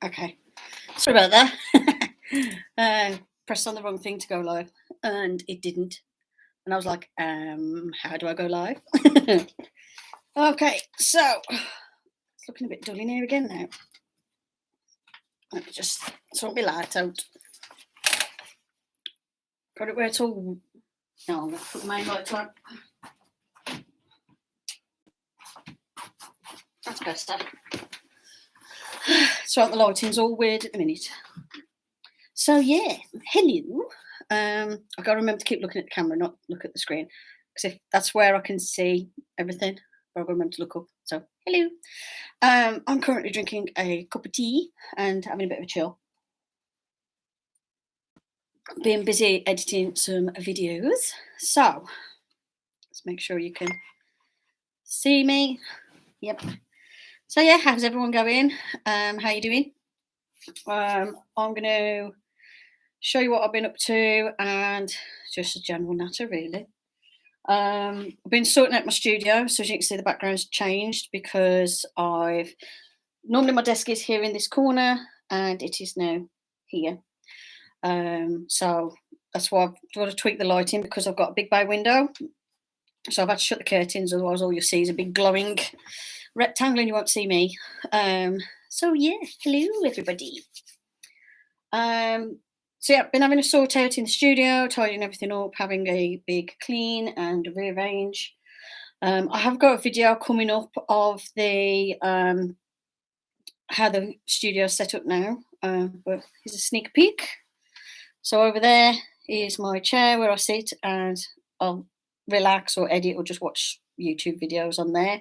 Okay, sorry about that. Pressed on the wrong thing to go live, and it didn't. And I was like, how do I go live? Okay, so it's looking a bit dull in here again now. Let me just sort my light out. Got it where it's all. No, I'm going to put the main light on. That's better. So the lighting's all weird at the minute. So yeah, hello. I got to remember to keep looking at the camera, not look at the screen, because if that's where I can see everything, I'll remember to look up. So hello. I'm currently drinking a cup of tea and having a bit of a chill. Being busy editing some videos. So let's make sure you can see me. Yep. So yeah, how's everyone going? How you doing? I'm going to show you what I've been up to and just a general natter, really. I've been sorting out my studio, so as you can see the background's changed because normally my desk is here in this corner and it is now here. So that's why I've got to tweak the lighting because I've got a big bay window. So I've had to shut the curtains, otherwise all you'll see is a big glowing rectangle and you won't see me. So yeah, hello everybody. So yeah, I've been having a sort out in the studio, tidying everything up, having a big clean and rearrange. I have got a video coming up of the how the studio is set up now, but here's a sneak peek. So over there is my chair where I sit and I'll relax or edit or just watch YouTube videos on there.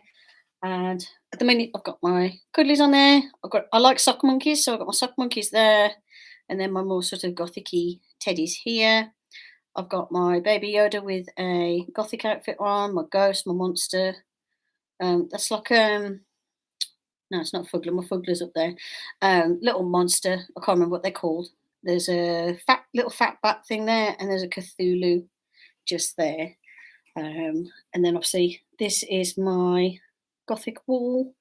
And at the minute I've got my cuddlies on there. I like sock monkeys, so I've got my sock monkeys there. And then my more sort of gothic-y teddies here. I've got my baby Yoda with a gothic outfit on, my ghost, my monster. That's like no, it's not Fuggler. My Fuggler's up there. Little monster. I can't remember what they're called. There's a little fat bat thing there, and there's a Cthulhu just there. And then obviously this is my gothic wall.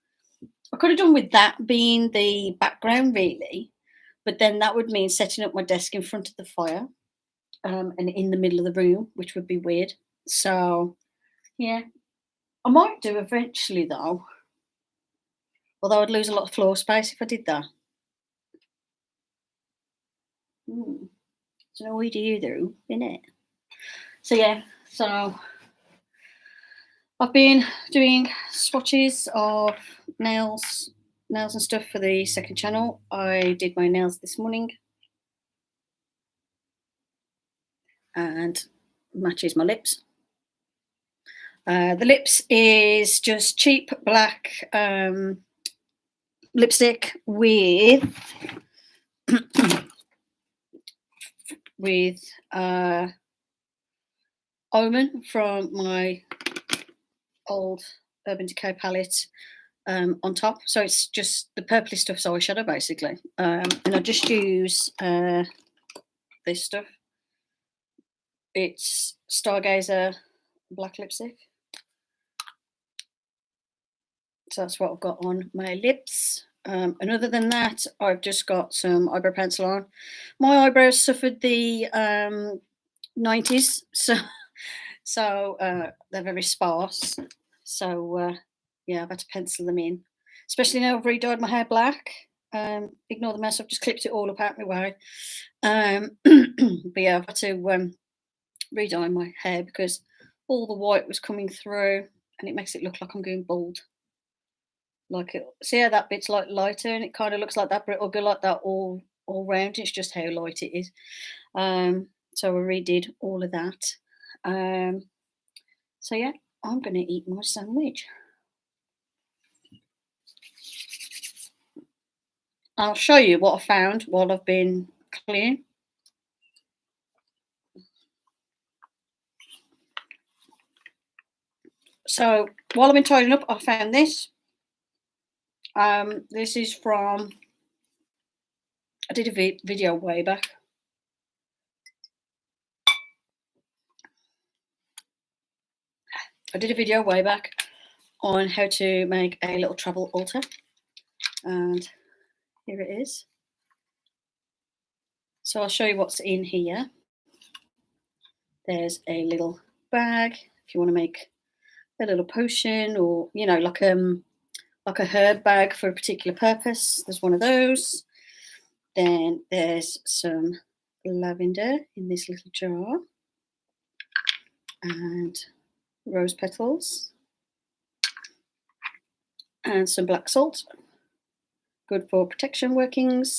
I could have done with that being the background, really. But then that would mean setting up my desk in front of the fire and in the middle of the room, which would be weird. So, yeah. I might do eventually, though. Although I'd lose a lot of floor space if I did that. So, what do you do, innit? So, yeah. So, I've been doing swatches of nails and stuff for the second channel. I did my nails this morning and matches my lips. The lips is just cheap black lipstick with Omen from my old Urban Decay palette on top. So it's just the purpley stuff's eyeshadow basically. And I just use this stuff. It's Stargazer black lipstick. So that's what I've got on my lips. And other than that, I've just got some eyebrow pencil on. My eyebrows suffered the 90s, so they're very sparse. So yeah, I've had to pencil them in. Especially now I've re-dyed my hair black. Ignore the mess, I've just clipped it all up out my way. But yeah, I've had to re-dye my hair because all the white was coming through and it makes it look like I'm going bald. Like it, see how that bit's like lighter and it kind of looks like that, but it'll go like that all round. It's just how light it is. So I redid all of that. So yeah, I'm going to eat my sandwich. I'll show you what I found while I've been cleaning. So while I've been tidying up, I found this. This is from, I did a video way back. On how to make a little travel altar. And here it is. So I'll show you what's in here. There's a little bag if you want to make a little potion, or you know, like a herb bag for a particular purpose. There's one of those. Then there's some lavender in this little jar, and rose petals, and some black salt, good for protection workings.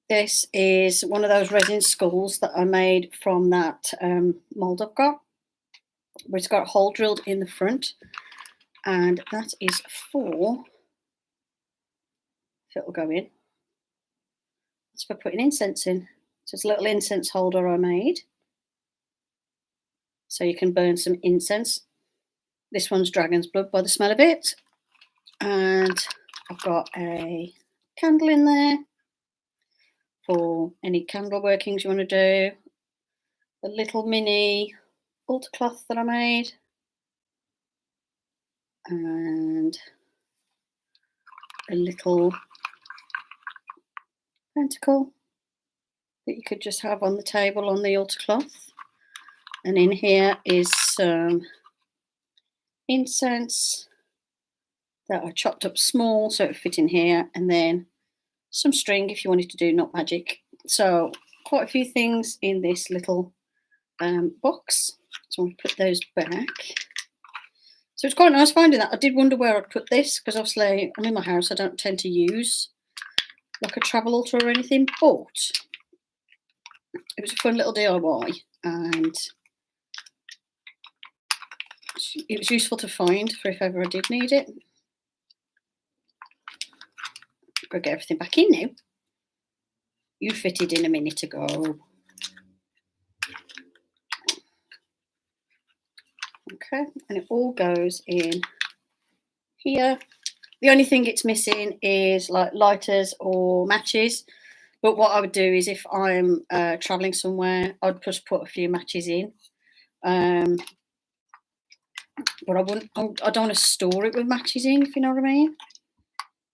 This is one of those resin skulls that I made from that mould I've got, where it's got a hole drilled in the front, and that is for, if it'll go in, it's for putting incense in. So it's a little incense holder I made, so you can burn some incense. This one's dragon's blood by the smell of it, and I've got a candle in there for any candle workings you want to do. A little mini altar cloth that I made, and a little pentacle that you could just have on the table on the altar cloth. And in here is some incense that I chopped up small so it would fit in here, and then some string if you wanted to do not magic. So quite a few things in this little box. So I'm going to put those back. So it's quite nice finding that. I did wonder where I'd put this, because obviously I'm in my house. I don't tend to use like a travel altar or anything, but it was a fun little DIY, and it was useful to find for if ever I did need it. I'll get everything back in now. You fitted in a minute ago. Okay, and it all goes in here. The only thing it's missing is like lighters or matches. But what I would do is, if I'm traveling somewhere, I'd just put a few matches in. But I don't want to store it with matches in, if you know what I mean.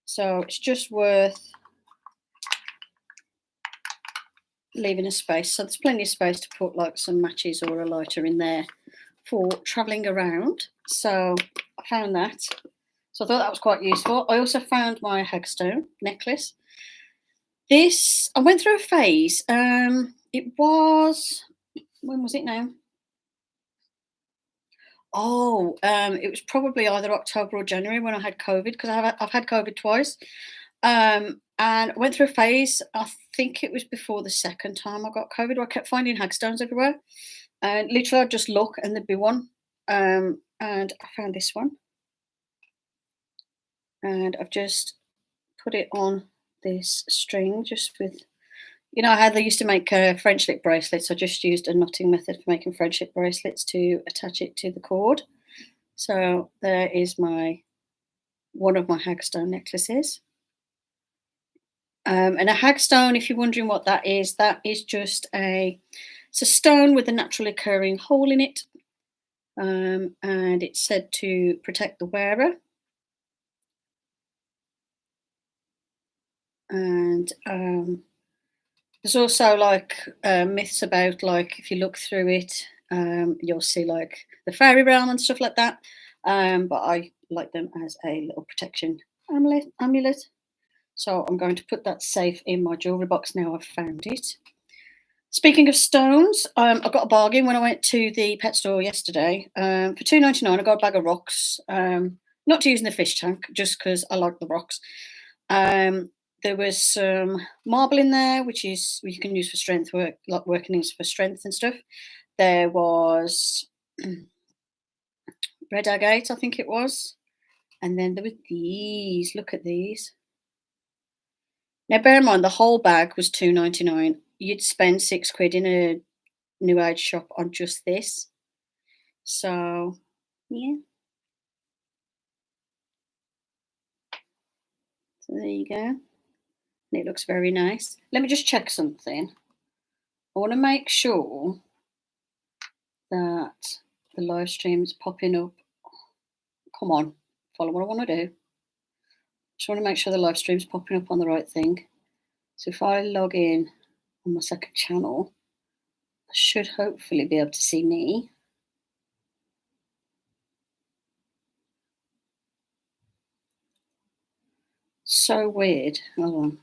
So it's just worth leaving a space. So there's plenty of space to put like some matches or a lighter in there for traveling around. So I found that. So I thought that was quite useful. I also found my Hackstone necklace. This, I went through a phase. It was, when was it now? Oh, it was probably either October or January when I had COVID, because I've had COVID twice. And I went through a phase, I think it was before the second time I got COVID, where I kept finding Hackstones everywhere. And literally I'd just look and there'd be one. And I found this one. And I've just put it on this string, just with, you know how they used to make French lip bracelets. I just used a knotting method for making French lip bracelets to attach it to the cord. So there is one of my Hackstone necklaces. And a Hackstone, if you're wondering what that is just it's a stone with a naturally occurring hole in it. And it's said to protect the wearer. And there's also like myths about, like, if you look through it, you'll see like the fairy realm and stuff like that. But I like them as a little protection amulet. So I'm going to put that safe in my jewellery box now I've found it. Speaking of stones, I got a bargain when I went to the pet store yesterday. For $2.99 I got a bag of rocks. Not to use in the fish tank, just because I like the rocks. There was some marble in there, which you can use for strength work, like workings for strength and stuff. There was red agate, I think it was. And then there were these. Look at these. Now, bear in mind, the whole bag was $2.99. You'd spend £6 in a New Age shop on just this. So, yeah. So there you go. And it looks very nice. Let me just check something. I want to make sure that the live stream's popping up. Come on, follow what I want to do. Just want to make sure the live stream's popping up on the right thing. So if I log in on my second channel, I should hopefully be able to see me. So weird. Hold on.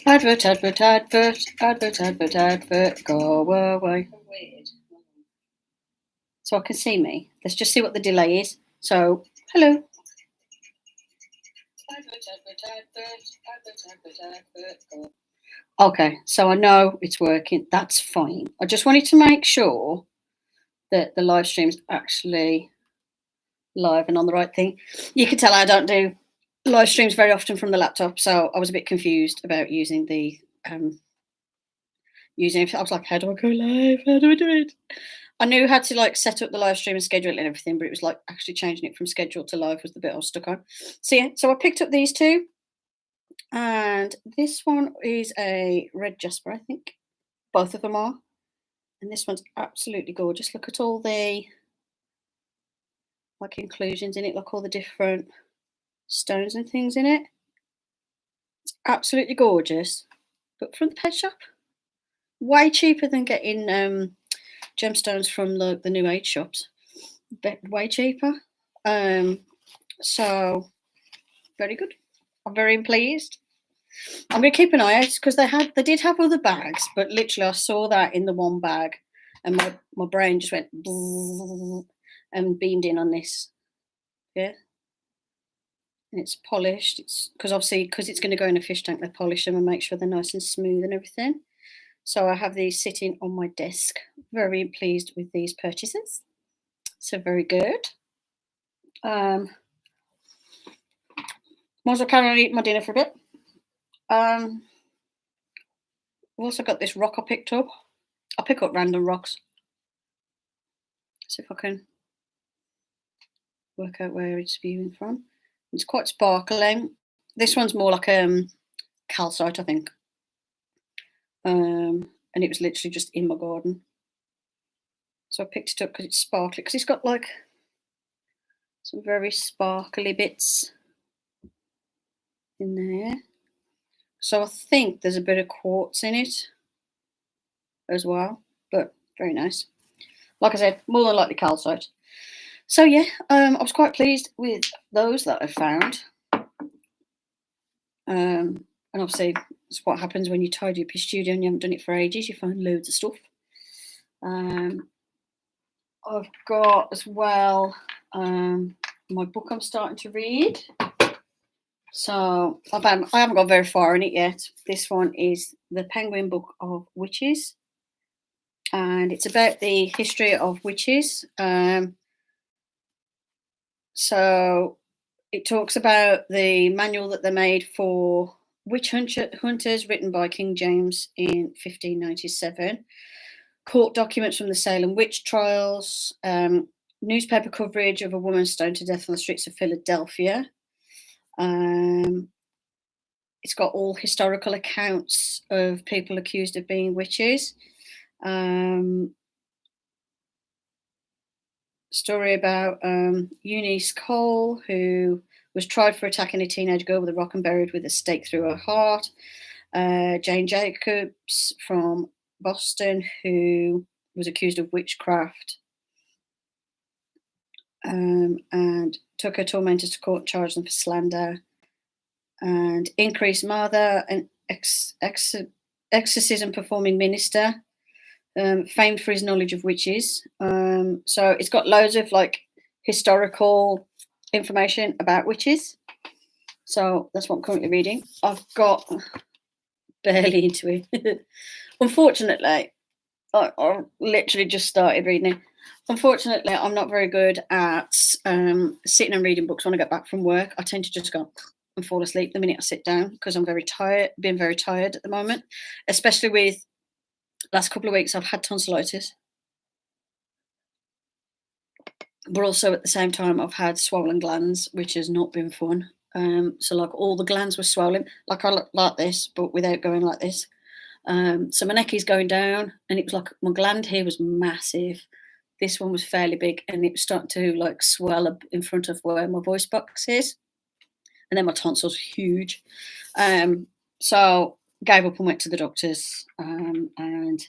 Advert, advert, advert, advert, advert, advert, go away. Weird. So I can see me. Let's just see what the delay is. So, hello. Advert, advert, advert, advert, advert, advert, go. Okay, so I know it's working. That's fine. I just wanted to make sure that the live stream's actually live and on the right thing. You can tell I don't do live streams very often from the laptop, so I was a bit confused about using the using it. I was like, how do I go live? How do I do it? I knew how to like set up the live stream and schedule it and everything, but it was like actually changing it from schedule to live was the bit I was stuck on. So yeah, so I picked up these two, and this one is a red jasper, I think. Both of them are. And this one's absolutely gorgeous. Look at all the like inclusions in it, like all the different stones and things in it. It's absolutely gorgeous. But from the pet shop, way cheaper than getting gemstones from the new age shops. Way cheaper. So very good. I'm very pleased. I'm gonna keep an eye out because they did have other bags, but literally I saw that in the one bag, and my brain just went and beamed in on this. Yeah, and it's polished. It's because obviously because it's going to go in a fish tank, they polish them and make sure they're nice and smooth and everything. So I have these sitting on my desk. Very pleased with these purchases. So very good. Might as well carry on eating my dinner for a bit. I've also got this rock I picked up. I pick up random rocks. See if I can work out where it's viewing from. It's quite sparkling. This one's more like calcite, I think. And it was literally just in my garden. So I picked it up because it's sparkly. Because it's got like some very sparkly bits in there. So I think there's a bit of quartz in it as well. But very nice. Like I said, more than likely calcite. So yeah, I was quite pleased with those that I found. And obviously, it's what happens when you tidy up your studio and you haven't done it for ages. You find loads of stuff. I've got as well my book I'm starting to read. So I haven't got very far in it yet. This one is the Penguin Book of Witches, and it's about the history of witches. So it talks about the manual that they made for witch hunters, written by King James in 1597. Court documents from the Salem witch trials, newspaper coverage of a woman stoned to death on the streets of Philadelphia. It's got all historical accounts of people accused of being witches. Story about Eunice Cole, who was tried for attacking a teenage girl with a rock and buried with a stake through her heart. Jane Jacobs from Boston, who was accused of witchcraft and took her tormentors to court, charged them for slander. And Increase Mather, an exorcism performing minister, famed for his knowledge of witches. So it's got loads of like historical information about witches. So that's what I'm currently reading. I've got barely into it. Unfortunately, I literally just started reading it. Unfortunately, I'm not very good at sitting and reading books when I get back from work. I tend to just go and fall asleep the minute I sit down because I'm very tired, been very tired at the moment, especially with last couple of weeks I've had tonsillitis. But also at the same time I've had swollen glands, which has not been fun. So like all the glands were swollen, like I look like this, but without going like this. So my neck is going down, and it was like my gland here was massive. this one was fairly big, and it was starting to like swell up in front of where my voice box is, and then my tonsils were huge. So gave up and went to the doctors, and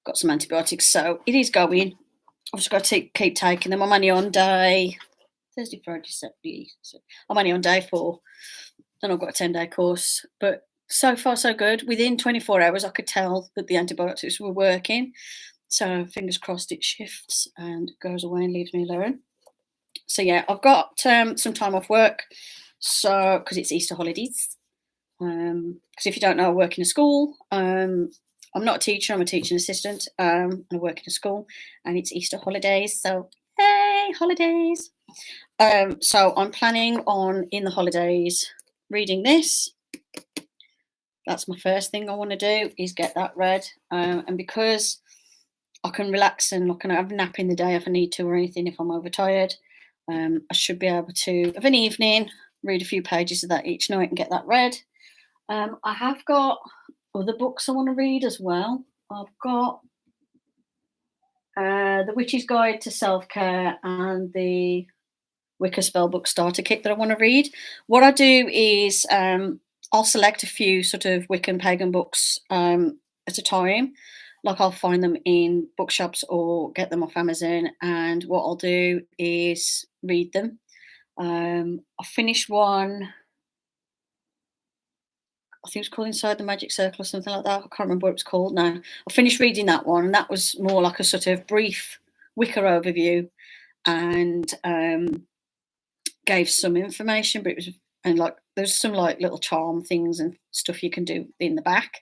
got some antibiotics. So it is going. I've just got to keep taking them. I'm only on day Thursday, Friday, Saturday. So I'm only on day 4, and I've got a 10-day course. But so far, so good. Within 24 hours, I could tell that the antibiotics were working. So fingers crossed it shifts and goes away and leaves me alone. So yeah, I've got some time off work. So because it's Easter holidays. Because if you don't know, I work in a school. I'm not a teacher, I'm a teaching assistant. I work in a school, and it's Easter holidays. So, hey, holidays. So I'm planning on, in the holidays, reading this. That's my first thing I want to do, is get that read. And because I can relax and I can have a nap in the day if I need to, or anything if I'm overtired, I should be able to, of an evening, read a few pages of that each night and get that read. I have got other books I want to read as well. I've got The Witch's Guide to Self-Care and the Wicca Spellbook Starter Kit that I want to read. What I do is I'll select a few sort of Wiccan pagan books at a time. Like I'll find them in bookshops or get them off Amazon, and what I'll do is read them. I finished one, I think it's called Inside the Magic Circle or something like that. I can't remember what it was called now. I finished reading that one, and that was more like a sort of brief Wicca overview, and gave some information, but it was, and like there's some like little charm things and stuff you can do in the back.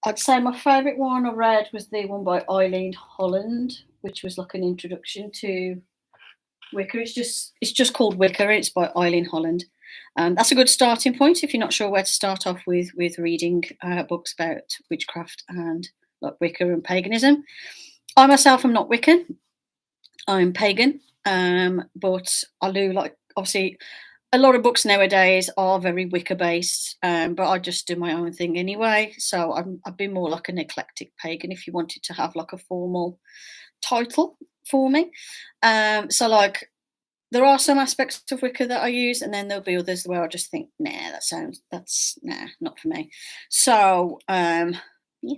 I'd say my favourite one I read was the one by Eileen Holland, which was like an introduction to Wicca. It's just called Wicca. It's by Eileen Holland. That's a good starting point if you're not sure where to start off with reading books about witchcraft and like Wicca and paganism. I myself am not Wiccan. I'm pagan, but I do like, obviously a lot of books nowadays are very Wicca based, but I just do my own thing anyway. So I've been more like an eclectic pagan, if you wanted to have like a formal title for me. So like there are some aspects of Wicca that I use, and then there'll be others where I just think, nah, that's not for me. So yeah.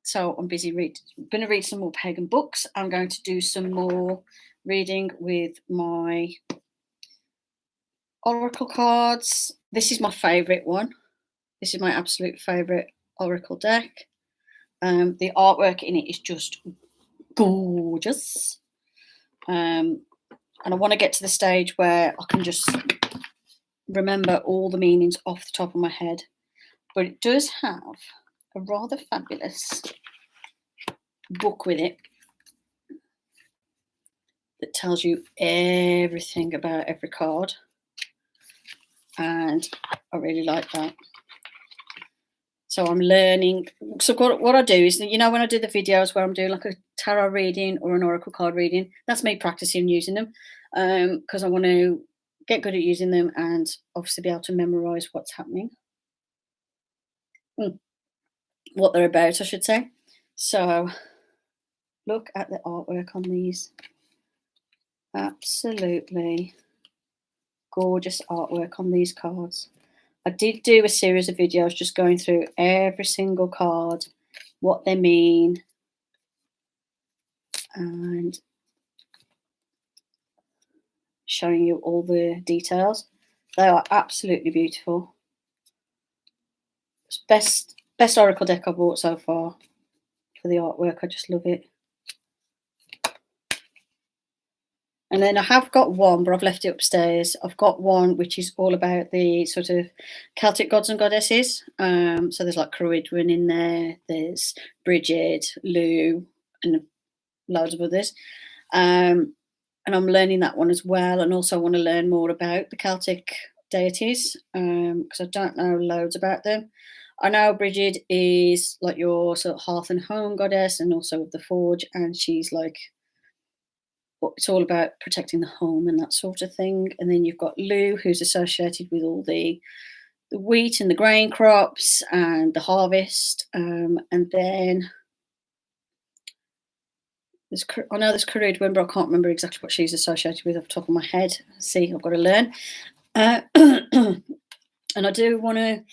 So I'm going to read some more pagan books. I'm going to do some more reading with my oracle cards. This is my favourite one. This is my absolute favourite oracle deck. The artwork in it is just gorgeous. And I want to get to the stage where I can just remember all the meanings off the top of my head. But it does have a rather fabulous book with it that tells you everything about every card. And I really like that. So I'm learning. So what I do is, you know, when I do the videos where I'm doing like a tarot reading or an oracle card reading, that's me practicing using them, because I want to get good at using them and obviously be able to memorize what's happening. What they're about, I should say. So look at the artwork on these. Absolutely gorgeous artwork on these cards. I did do a series of videos just going through every single card, what they mean, and showing you all the details. They are absolutely beautiful. It's best oracle deck I've bought so far for the artwork. I just love it. And then I have got one, but I've left it upstairs. I've got one which is all about the sort of Celtic gods and goddesses. So there's like Crwydwen in there, there's Bridget, Lou, and loads of others. And I'm learning that one as well. And also I want to learn more about the Celtic deities, because I don't know loads about them. I know Bridget is like your sort of hearth and home goddess, and also the forge, and she's like, it's all about protecting the home and that sort of thing. And then you've got Lou, who's associated with all the wheat and the grain crops and the harvest. And then I know there's Career Win, but I can't remember exactly what she's associated with off the top of my head. See, I've got to learn. And I do want to.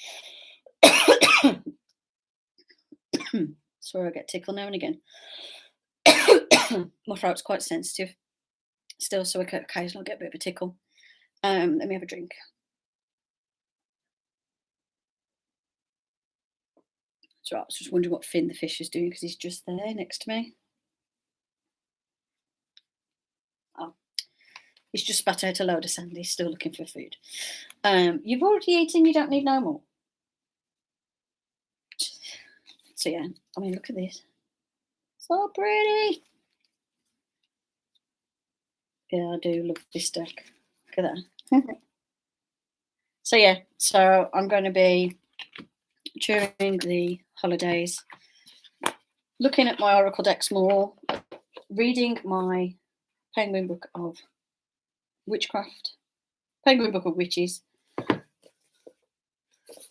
Sorry, I get tickled now and again. My throat's quite sensitive still, so I can occasionally get a bit of a tickle. Let me have a drink. That's right. I was just wondering what Finn the fish is doing because he's just there next to me. Oh, he's just spat out a load of sand. He's still looking for food. You've already eaten. You don't need no more. So yeah, I mean, look at this. So pretty. Yeah, I do love this deck. Look at that. So yeah, so I'm going to be during the holidays looking at my oracle decks more, reading my Penguin Book of Witchcraft, Penguin Book of Witches.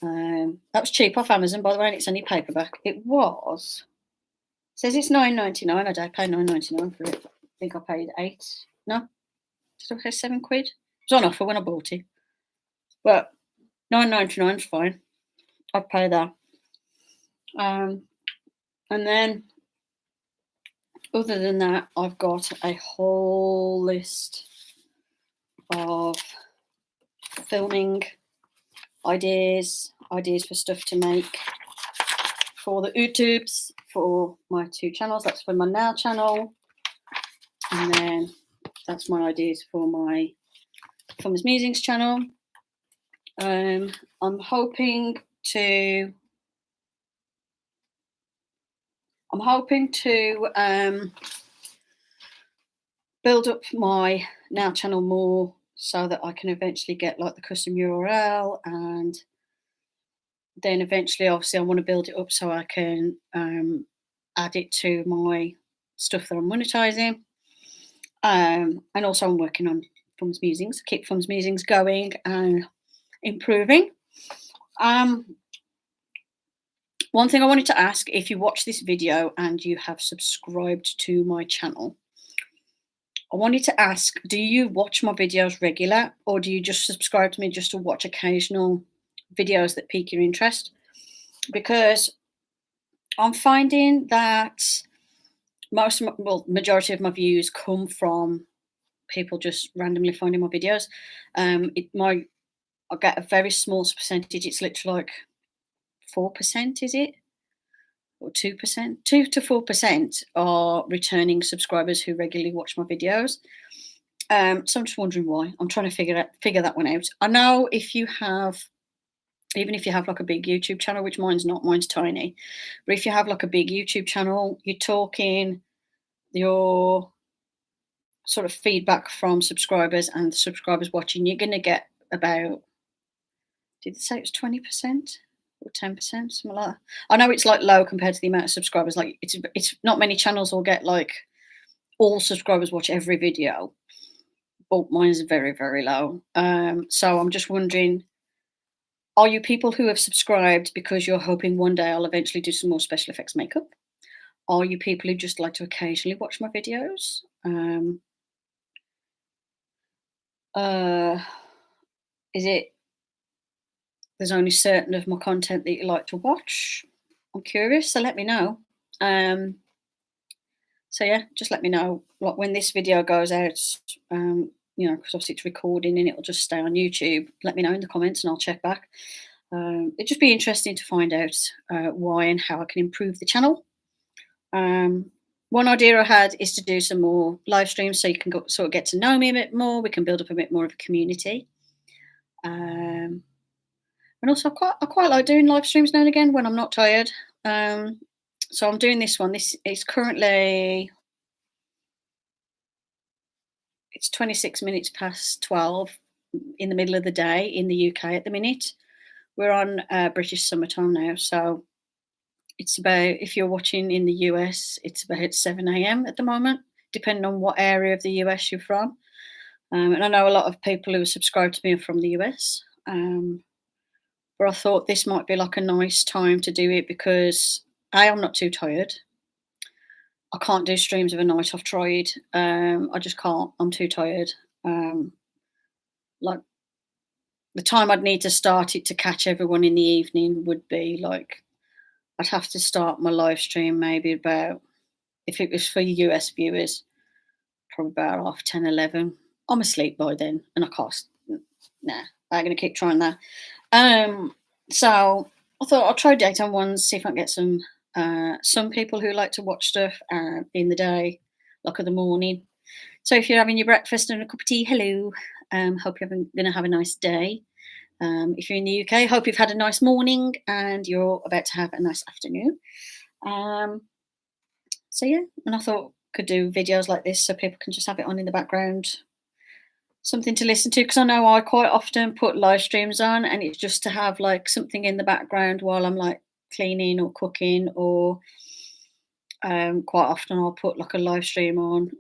That was cheap off Amazon, by the way, and it's only paperback. It was. Says it's $9.99. I did pay $9.99 for it. I think I paid $8. No, did I pay £7? It was on offer when I bought it, but $9.99 is fine. I'd pay that. And then, other than that, I've got a whole list of filming ideas for stuff to make for the YouTubes, for my 2 channels. That's for my Now channel, and then that's my ideas for my fumsmusings channel. I'm hoping to build up my Now channel more so that I can eventually get like the custom URL, and then eventually, obviously, I want to build it up so I can add it to my stuff that I'm monetizing. And also I'm working on fumsmusings, keep fumsmusings going and improving. One thing I wanted to ask, if you watch this video and you have subscribed to my channel, I wanted to ask, do you watch my videos regular, or do you just subscribe to me just to watch occasional videos that pique your interest? Because I'm finding that majority of my views come from people just randomly finding my videos. I get a very small percentage. It's literally like 4%, is it? Or 2%? 2 to 4% are returning subscribers who regularly watch my videos. So I'm just wondering why. I'm trying to figure that one out. I know even if you have like a big YouTube channel, which mine's not, mine's tiny, but if you have like a big YouTube channel, you're talking your sort of feedback from subscribers and subscribers watching, you're going to get about, did they say it was 20% or 10%, something like that? I know it's like low compared to the amount of subscribers. Like it's not many channels will get like all subscribers watch every video, but mine is very, very low. So I'm just wondering, are you people who have subscribed because you're hoping one day I'll eventually do some more special effects makeup? Are you people who just like to occasionally watch my videos? Is it there's only certain of my content that you like to watch? I'm curious, so let me know. So yeah, just let me know, like, when this video goes out, because obviously it's recording and it'll just stay on YouTube. Let me know in the comments and I'll check back. It'd just be interesting to find out why and how I can improve the channel. One idea I had is to do some more live streams so you can sort of get to know me a bit more. We can build up a bit more of a community. And also, I quite like doing live streams now and again when I'm not tired. So I'm doing this one. This is currently, it's 26 minutes past 12 in the middle of the day in the UK at the minute. We're on British summertime now, so it's about, if you're watching in the US, it's about 7 a.m. at the moment, depending on what area of the US you're from. And I know a lot of people who are subscribed to me are from the US. But I thought this might be like a nice time to do it because I'm not too tired. I can't do streams of a night. I've tried. I just can't. I'm too tired. Like the time I'd need to start it to catch everyone in the evening would be like I'd have to start my live stream maybe about, if it was for US viewers, probably about half 10, 11. I'm asleep by then, and I can't. Nah, I'm gonna keep trying that. So I thought I'll try daytime ones, see if I can get some people who like to watch stuff in the day, like in the morning. So if you're having your breakfast and a cup of tea, hello. Hope you're going to have a nice day. If you're in the UK, hope you've had a nice morning and you're about to have a nice afternoon. So yeah, and I thought could do videos like this so people can just have it on in the background, something to listen to, because I know I quite often put live streams on and it's just to have like something in the background while I'm like cleaning or cooking, or quite often I'll put like a live stream on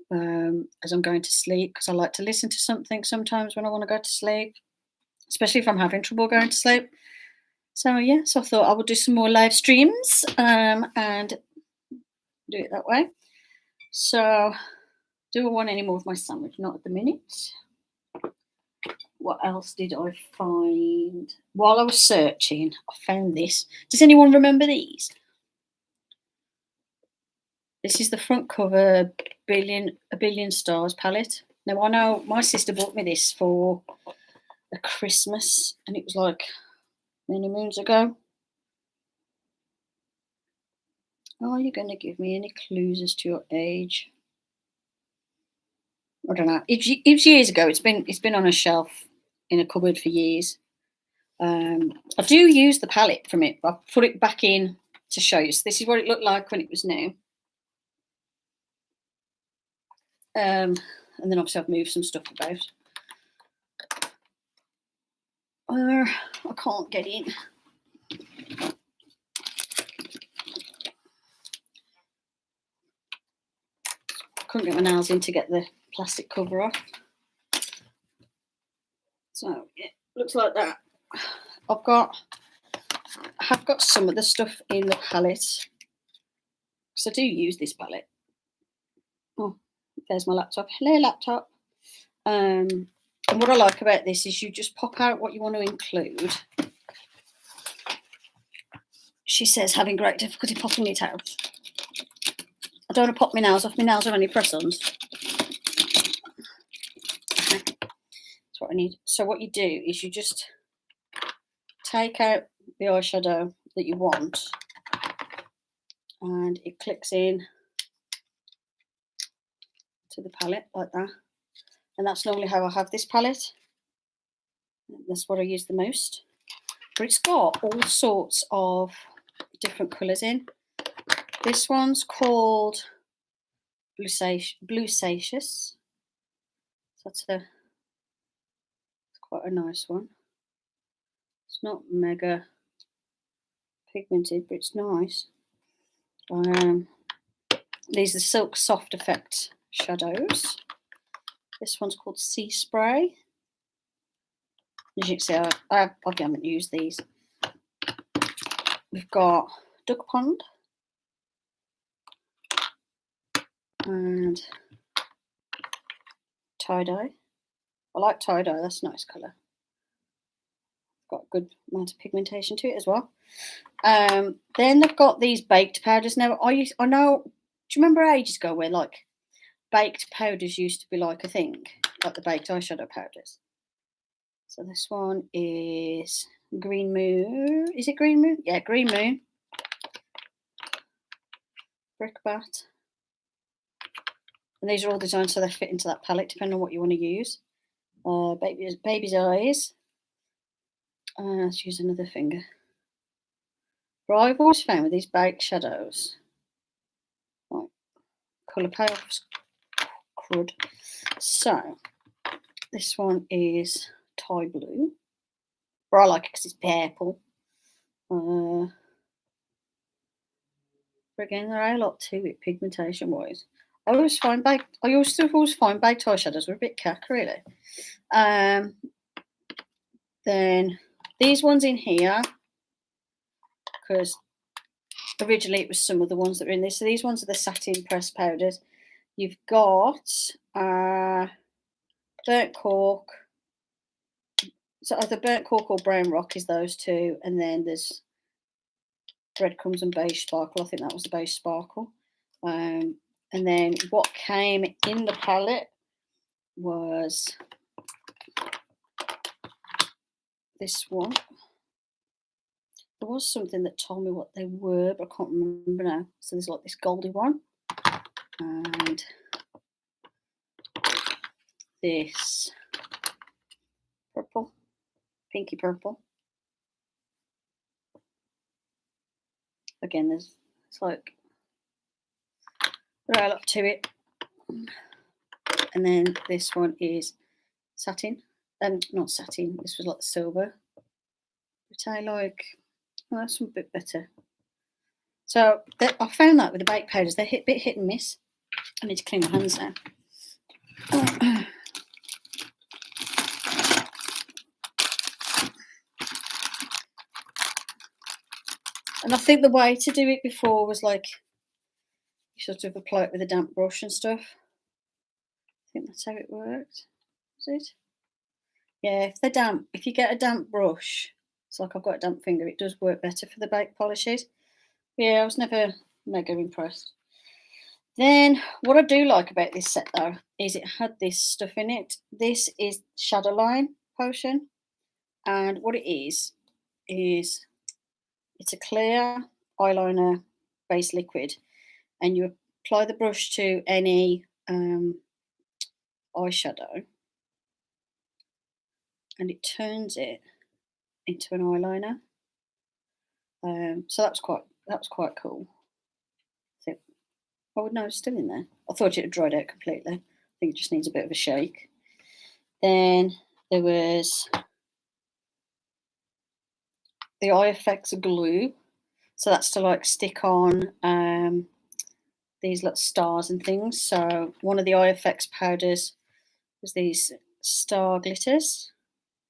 as I'm going to sleep, because I like to listen to something sometimes when I want to go to sleep, especially if I'm having trouble going to sleep. So yeah, so I thought I would do some more live streams and do it that way. So do I want any more of my sandwich? Not at the minute. What else did I find? While I was searching, I found this. Does anyone remember these? This is the front cover A Billion Stars palette. Now, I know my sister bought me this for a Christmas, and it was like many moons ago. Are you going to give me any clues as to your age? I don't know. It was years ago. It's been on a shelf in a cupboard for years. I do use the palette from it. I've put it back in to show you. So this is what it looked like when it was new. And then obviously I've moved some stuff about. I can't get in. Couldn't get my nails in to get the plastic cover off. So yeah, looks like that. I have got some of the stuff in the palette, because I do use this palette. Oh, there's my laptop. Hello, laptop. And what I like about this is you just pop out what you want to include. She says having great difficulty popping it out. I don't want to pop my nails off. My nails are only press-ons. Okay. That's what I need. So what you do is you just take out the eyeshadow that you want, and it clicks in to the palette like that. And that's normally how I have this palette. That's what I use the most. But it's got all sorts of different colours in. This one's called Blue Satious. That's quite a nice one. It's not mega pigmented, but it's nice. These are Silk Soft Effect shadows. This one's called Sea Spray. As you can see, I haven't used these. We've got Duck Pond and Tie-Dye. I like Tie-Dye, that's a nice colour. Got a good amount of pigmentation to it as well. Then they've got these baked powders. Now, I know, do you remember ages ago where like baked powders used to be like a thing, like the baked eyeshadow powders? So this one is Green Moon. Is it Green Moon? Yeah, Green Moon. Brickbat. And these are all designed so they fit into that palette, depending on what you want to use. Baby's Eyes. Let's use another finger. But I've always found with these baked shadows, like colour payoffs, crud. So this one is Thai Blue. But I like it because it's purple. But again, there are a lot to it pigmentation wise. I always find baked eyeshadows were a bit cack, really. Then these ones in here, because originally it was some of the ones that are in this. So these ones are the satin pressed powders. You've got burnt cork. So either burnt cork or brown rock is those two, and then there's breadcrumbs and beige sparkle. I think that was the beige sparkle. And then what came in the palette was this one. There was something that told me what they were, but I can't remember now. So there's like this goldy one, and this purple, pinky purple. Again, it's like right up to it. And then this one is satin, not satin. This was like silver, which I like. Well, that's a bit better. So I found that with the baked powders, they're a bit hit and miss. I need to clean my hands now. And I think the way to do it before was like you sort of apply it with a damp brush and stuff. I think that's how it worked. Is it? Yeah, if they're damp, if you get a damp brush, it's like I've got a damp finger, it does work better for the baked polishes. Yeah, I was never mega impressed. Then what I do like about this set though is it had this stuff in it. This is Shadow Line Potion, and what it is it's a clear eyeliner base liquid, and you apply the brush to any eyeshadow, and it turns it into an eyeliner. So that was quite cool. So, oh no, it's still in there. I thought it had dried out completely. I think it just needs a bit of a shake. Then there was the eye effects glue. So that's to like stick on these little stars and things. So one of the eye effects powders was these star glitters,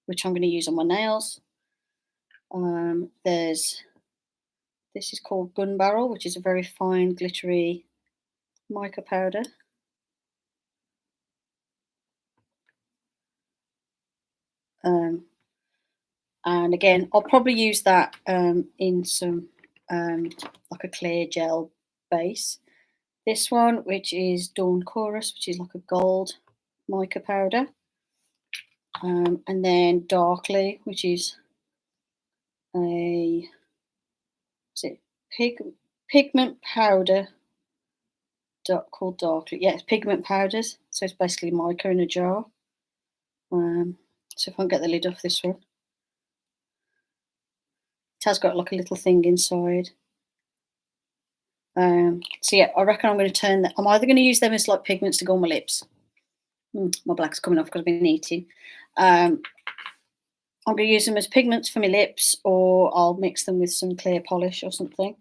which I'm going to use on my nails. This is called Gun Barrel, which is a very fine glittery mica powder. And again, I'll probably use that in some like a clear gel base. This one, which is Dawn Chorus, which is like a gold mica powder. And then Darkly, which is pigment powder called Darkly. Yeah, it's pigment powders. So it's basically mica in a jar. So if I can get the lid off this one. It has got like a little thing inside. So yeah, I reckon I'm going to turn that. I'm either going to use them as like pigments to go on my lips. My black's coming off because I've been eating. I'm going to use them as pigments for my lips, or I'll mix them with some clear polish or something.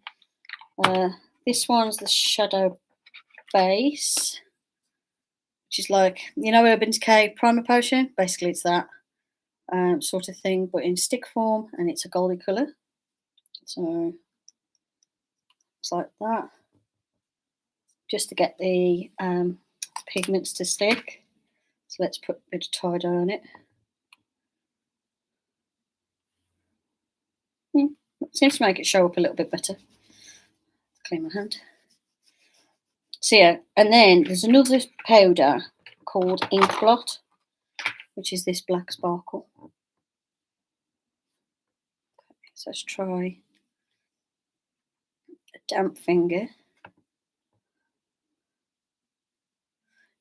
This one's the Shadow Base, which is like, you know, Urban Decay Primer Potion. Basically, it's that sort of thing, but in stick form, and it's a goldy colour. So it's like that, just to get the pigments to stick. So let's put a bit of tie-dye on it. It seems to make it show up a little bit better. Clean my hand. So yeah, and then there's another powder called Ink Blot, which is this black sparkle. So let's try a damp finger.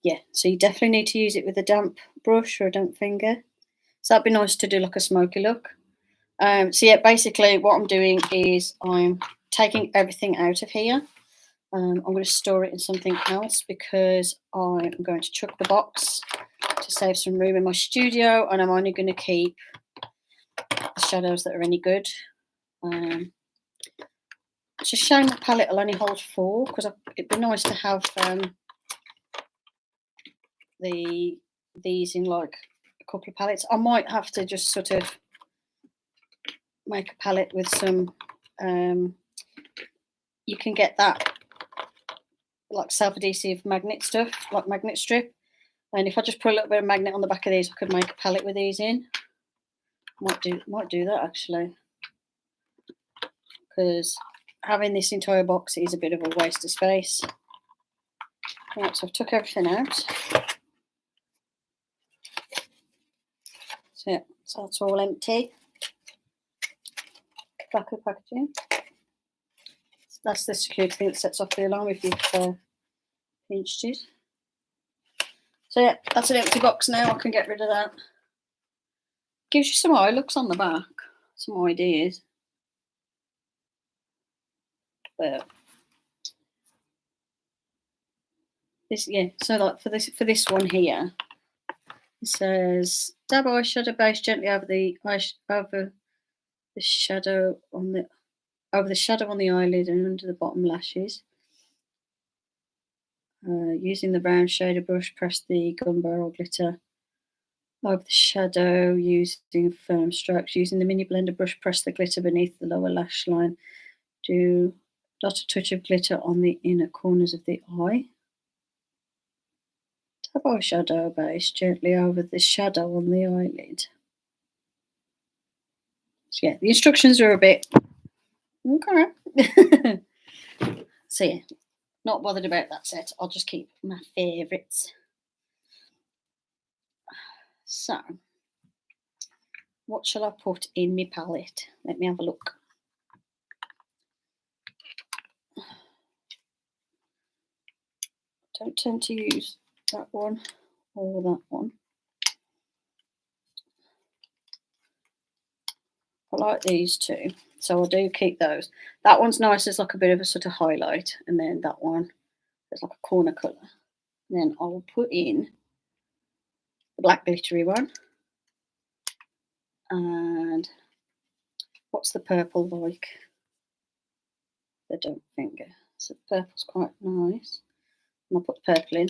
Yeah, so you definitely need to use it with a damp brush or a damp finger. So that'd be nice to do like a smoky look. So yeah, basically what I'm doing is I'm taking everything out of here. I'm going to store it in something else because I'm going to chuck the box to save some room in my studio, and I'm only going to keep the shadows that are any good. It's a shame the palette will only hold 4, because it'd be nice to have these in like a couple of palettes. I might have to just sort of make a palette with some you can get that like self-adhesive magnet stuff, like magnet strip. And if I just put a little bit of magnet on the back of these, I could make a palette with these in. Might do that actually, because having this entire box is a bit of a waste of space. Right, so I've took everything out. So yeah, so that's all empty. Back of packaging. That's the security thing that sets off the alarm if you've pinched it. So yeah, that's an empty box now. I can get rid of that. Gives you some eye looks on the back, some ideas. But this, yeah, so like for this one here, it says dab eyeshadow base gently over the shadow on the eyelid and under the bottom lashes. Using the brown shader brush, press the gun barrel glitter over the shadow using firm strokes. Using the mini blender brush, press the glitter beneath the lower lash line. Do dot a touch of glitter on the inner corners of the eye. Dab eyeshadow base gently over the shadow on the eyelid. So yeah, the instructions are a bit okay. So yeah, not bothered about that set. I'll just keep my favourites. So, what shall I put in my palette? Let me have a look. Don't tend to use that one or that one. I like these two, so I do keep those. That one's nice as like a bit of a sort of highlight, and then that one is like a corner colour. And then I will put in the black glittery one. And what's the purple like? I don't think so. The purple's quite nice. And I'll put the purple in.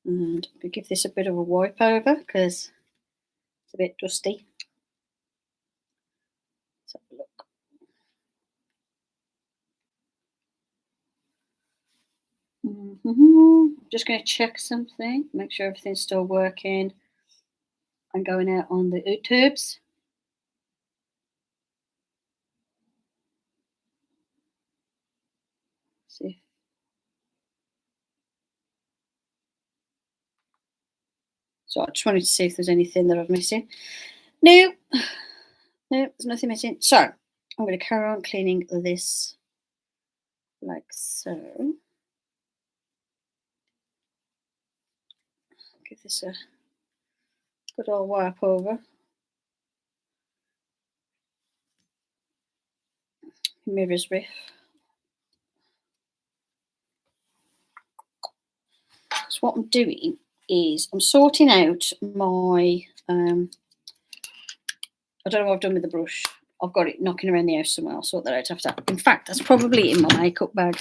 And we give this a bit of a wipe over because it's a bit dusty. Let's have a look. Just going to check something, make sure everything's still working. I'm going out on the YouTubes. See. So I just wanted to see if there's anything that I'm missing. No, there's nothing missing. So I'm going to carry on cleaning this like so. Give this a good old wipe over. Mirrors riff. So what I'm doing is I'm sorting out my I don't know what I've done with the brush. I've got it knocking around the house somewhere. I'll sort that out after. In fact, that's probably in my makeup bag.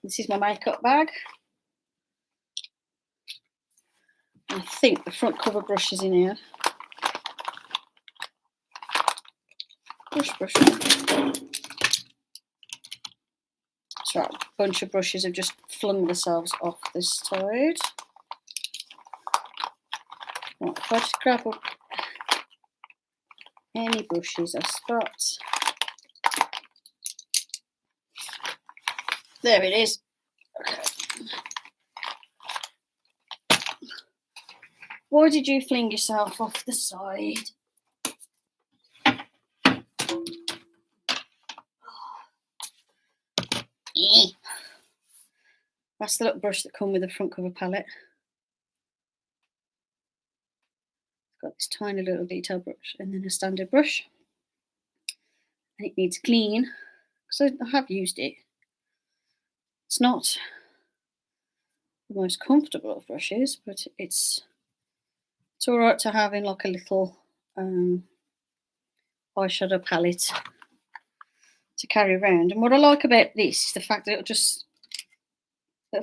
This is my makeup bag. I think the front cover brush is in here. Brush. So a bunch of brushes have just flung themselves off this side. Right, if I just grab up any brushes I spot. There it is. Okay. Why did you fling yourself off the side? That's the little brush that comes with the front cover palette. It's got this tiny little detail brush and then a standard brush. And it needs clean because I have used it. It's not the most comfortable of brushes, but it's all right to have in like a little eyeshadow palette to carry around. And what I like about this is the fact that it'll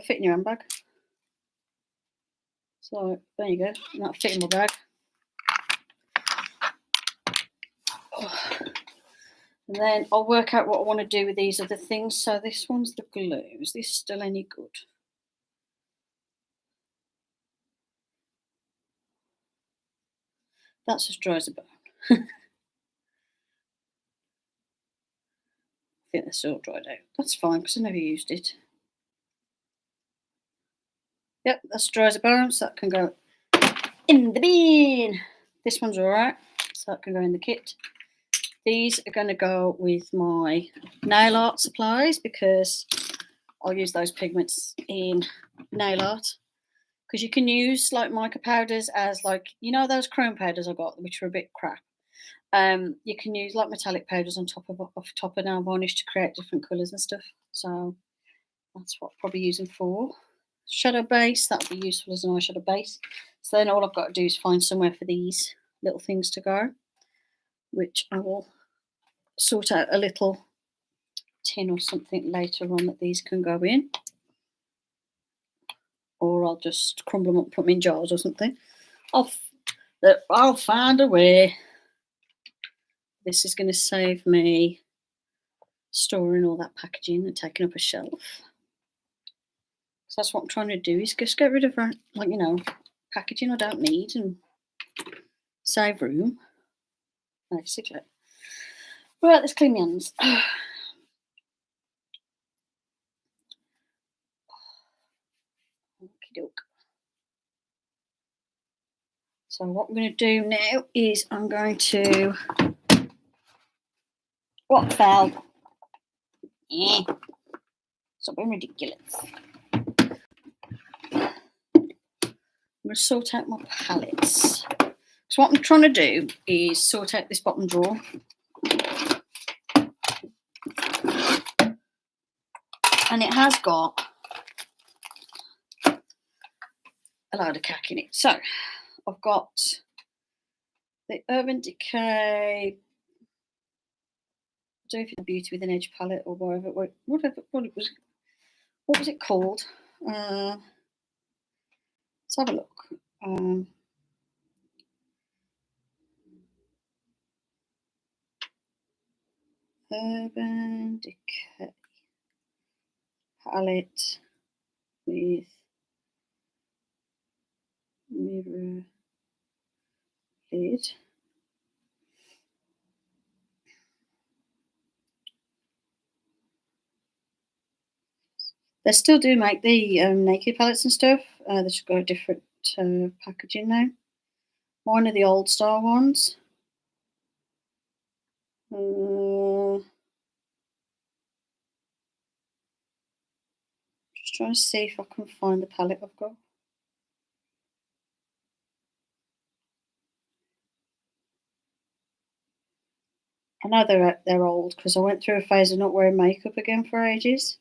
fit in your handbag. So there you go, and that'll fit in my bag. And then I'll work out what I want to do with these other things. So this one's the glue. Is this still any good? That's as dry as a bone. I think they're still dried out. That's fine because I never used it. Yep, that's dry as a bone, so that can go in the bin. This one's all right, so that can go in the kit. These are going to go with my nail art supplies because I'll use those pigments in nail art. Because you can use like mica powders as like, you know, those chrome powders I got, which are a bit crap. You can use like metallic powders on top of nail varnish to create different colours and stuff. So that's what I'll probably use them for. Shadow base, that would be useful as an eyeshadow base. So then all I've got to do is find somewhere for these little things to go, which I will sort out a little tin or something later on that these can go in. Or I'll just crumble them up, put them in jars or something. I'll find a way. This is going to save me storing all that packaging and taking up a shelf. So that's what I'm trying to do, is just get rid of, like, you know, packaging I don't need and save room. Basically. Right, let's clean my hands. Okey-doke. So what I'm going to do now is I'm going to... What fell? Yeah. Stop being ridiculous. I'm going to sort out my palettes. So what I'm trying to do is sort out this bottom drawer. And it has got a load of cack in it. So I've got the Urban Decay, I don't know if it's a Beauty with an Edge palette or whatever what was it called? Let's have a look. Urban Decay palette with mirror lid. They still do make the naked palettes and stuff. They just got a different packaging now. One of the old style ones. Just trying to see if I can find the palette I've got. I know they're old because I went through a phase of not wearing makeup again for ages.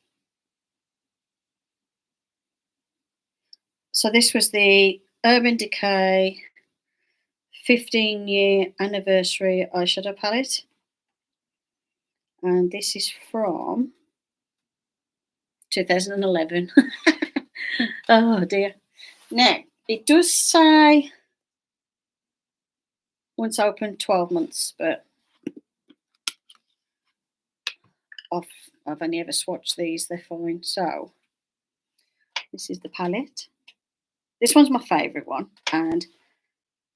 So this was the Urban Decay 15-year anniversary eyeshadow palette. And this is from 2011. Oh dear. Now, it does say once open 12 months, but I've only ever swatched these, they're fine. So this is the palette. This one's my favourite one, and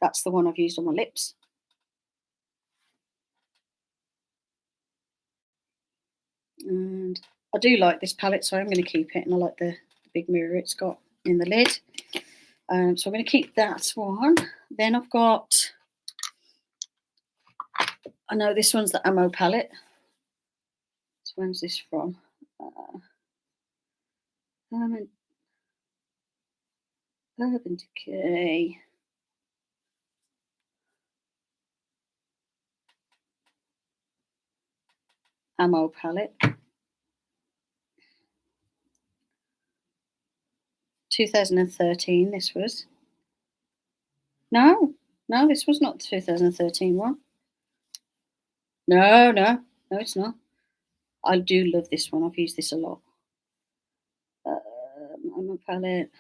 that's the one I've used on my lips. And I do like this palette, so I'm going to keep it, and I like the big mirror it's got in the lid. So I'm going to keep that one. Then I've got, I know this one's the Ammo palette. So when's this from? Urban Decay. Ammo palette. 2013 this was. No, this was not the 2013 one. No, it's not. I do love this one. I've used this a lot. Ammo palette.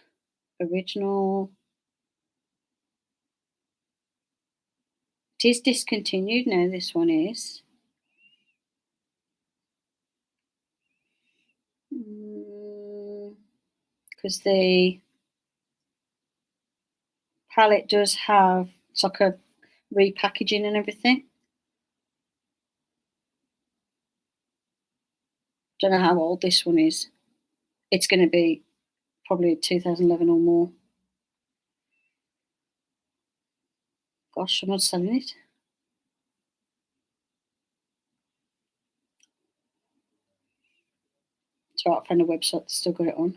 Original. It is discontinued now, this one is. because the palette does have, it's like a repackaging and everything. Don't know how old this one is. It's going to be probably 2011 or more. Gosh, I'm not selling it. It's right, I found a website that's still got it on.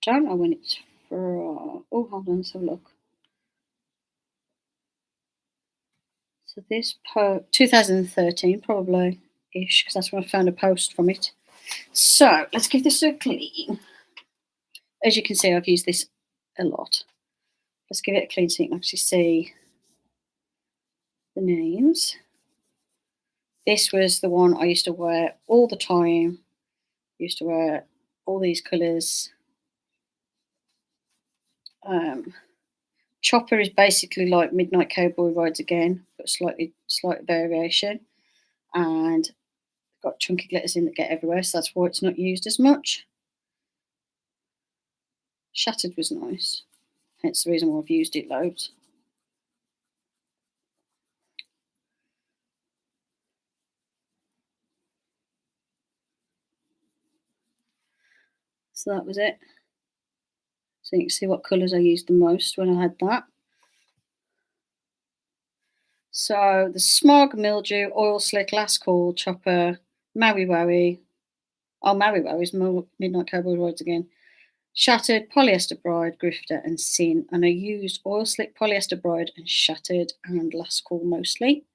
Don't know when it's from. Oh, hold on, let's have a look. So this 2013 probably ish, because that's when I found a post from it. So let's give this a clean. As you can see, I've used this a lot. Let's give it a clean so you can actually see the names. This was the one I used to wear all the time. Used to wear all these colours. Chopper is basically like Midnight Cowboy Rides Again, but slight variation. And got chunky glitters in that get everywhere, so that's why it's not used as much. Shattered was nice, hence the reason why I've used it loads. So that was it. So you can see what colours I used the most when I had that. So the Smog, Mildew, Oil Slick, Last Call, Chopper, Maui Wowie. Oh, Maui Wowie's Midnight Cowboy Rides Again. Shattered, Polyester Bride, Grifter, and Sin. And I used Oil Slick, Polyester Bride, and Shattered, and Last Call mostly.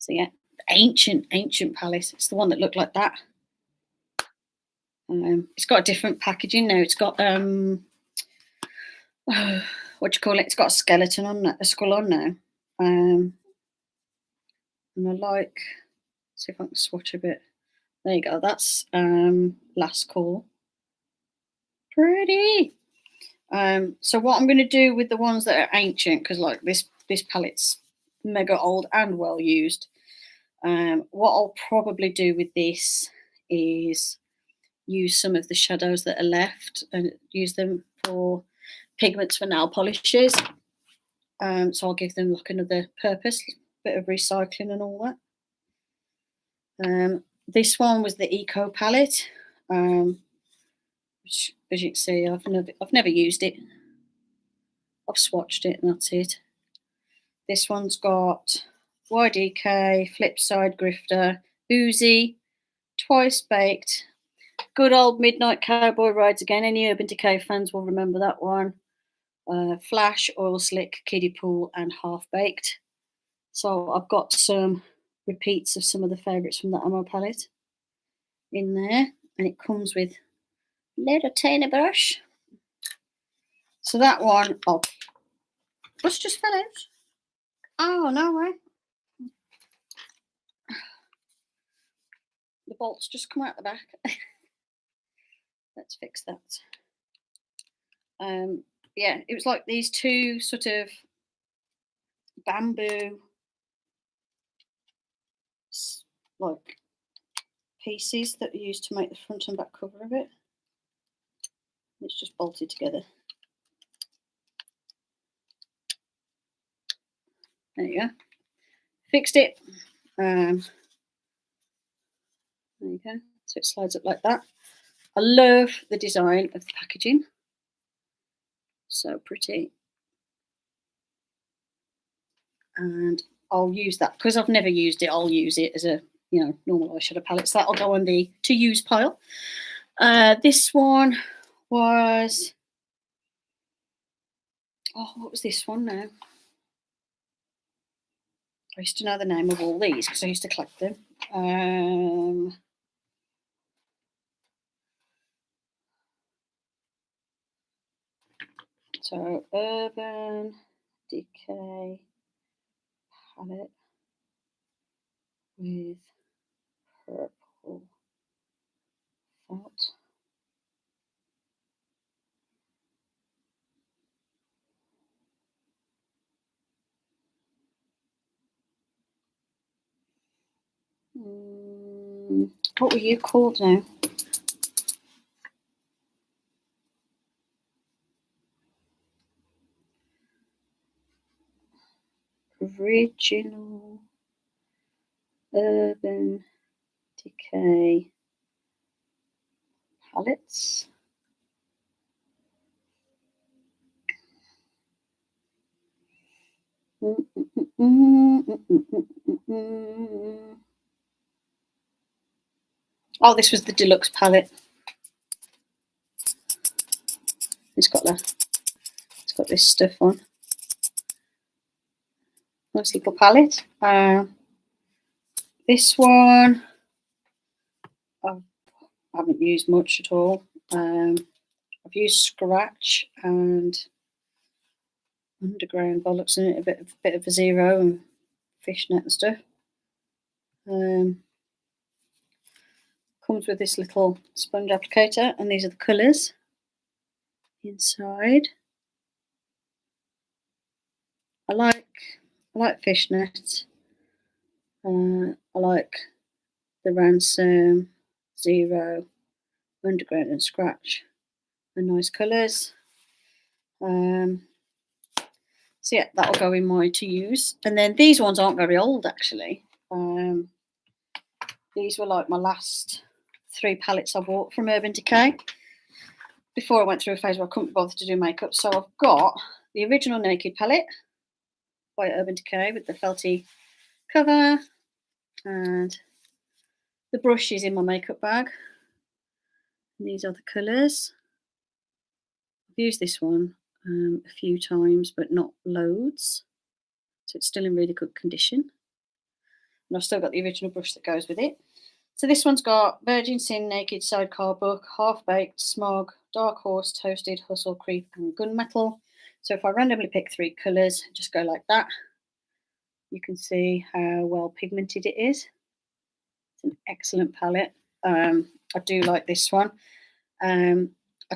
So yeah, ancient palette. It's the one that looked like that. It's got a different packaging now. It's got what do you call it? It's got a skeleton on that, a skull on now. And I like, see if I can swatch a bit. There you go. That's Last Call. Pretty. So what I'm going to do with the ones that are ancient, because like this palette's mega old and well used. What I'll probably do with this is use some of the shadows that are left and use them for pigments for nail polishes. So I'll give them like another purpose, bit of recycling and all that. This one was the Eco palette, which, as you can see, I've never used it. I've swatched it and that's it. This one's got YDK, Flipside, Grifter, Boozy, Twice Baked, good old Midnight Cowboy Rides Again. Any Urban Decay fans will remember that one. Flash, Oil Slick, Kiddie Pool, and Half Baked. So I've got some repeats of some of the favourites from the Ammo palette in there, and it comes with a little tiny brush. So that one, oh, brush just fell out. Oh, no way. The bolts just come out the back. Let's fix that. Yeah, it was like these two sort of bamboo like pieces that are used to make the front and back cover of it. It's just bolted together. There you go. Fixed it. There you go. So it slides up like that. I love the design of the packaging. So pretty. And I'll use that because I've never used it. I'll use it as a normal eyeshadow palette. So that'll go on the to use pile. This one was, oh, what was this one now? I used to know the name of all these because I used to collect them. So Urban Decay palette with purple felt. What were you called now? Original Urban Decay palettes. Oh, this was the deluxe palette. It's got this stuff on. Nice little palette. This one I haven't used much at all. I've used Scratch and Underground bollocks in it, a bit of a zero and fishnet and stuff. Comes with this little sponge applicator, and these are the colours inside. I like fishnet. I like the Ransom, Zero, Underground and Scratch. And nice colours. So yeah, that'll go in my to use. And then these ones aren't very old actually. These were like my last 3 palettes I bought from Urban Decay before I went through a phase where I couldn't be bothered to do makeup. So I've got the original Naked palette by Urban Decay with the felty cover, and the brush is in my makeup bag. And these are the colours. I've used this one a few times, but not loads. So it's still in really good condition. And I've still got the original brush that goes with it. So this one's got Virgin Sin, Naked, Sidecar Book, Half Baked, Smog, Dark Horse, Toasted, Hustle, Creep and Gunmetal. So if I randomly pick 3 colours, just go like that, you can see how well pigmented it is. It's an excellent palette. I do like this one. I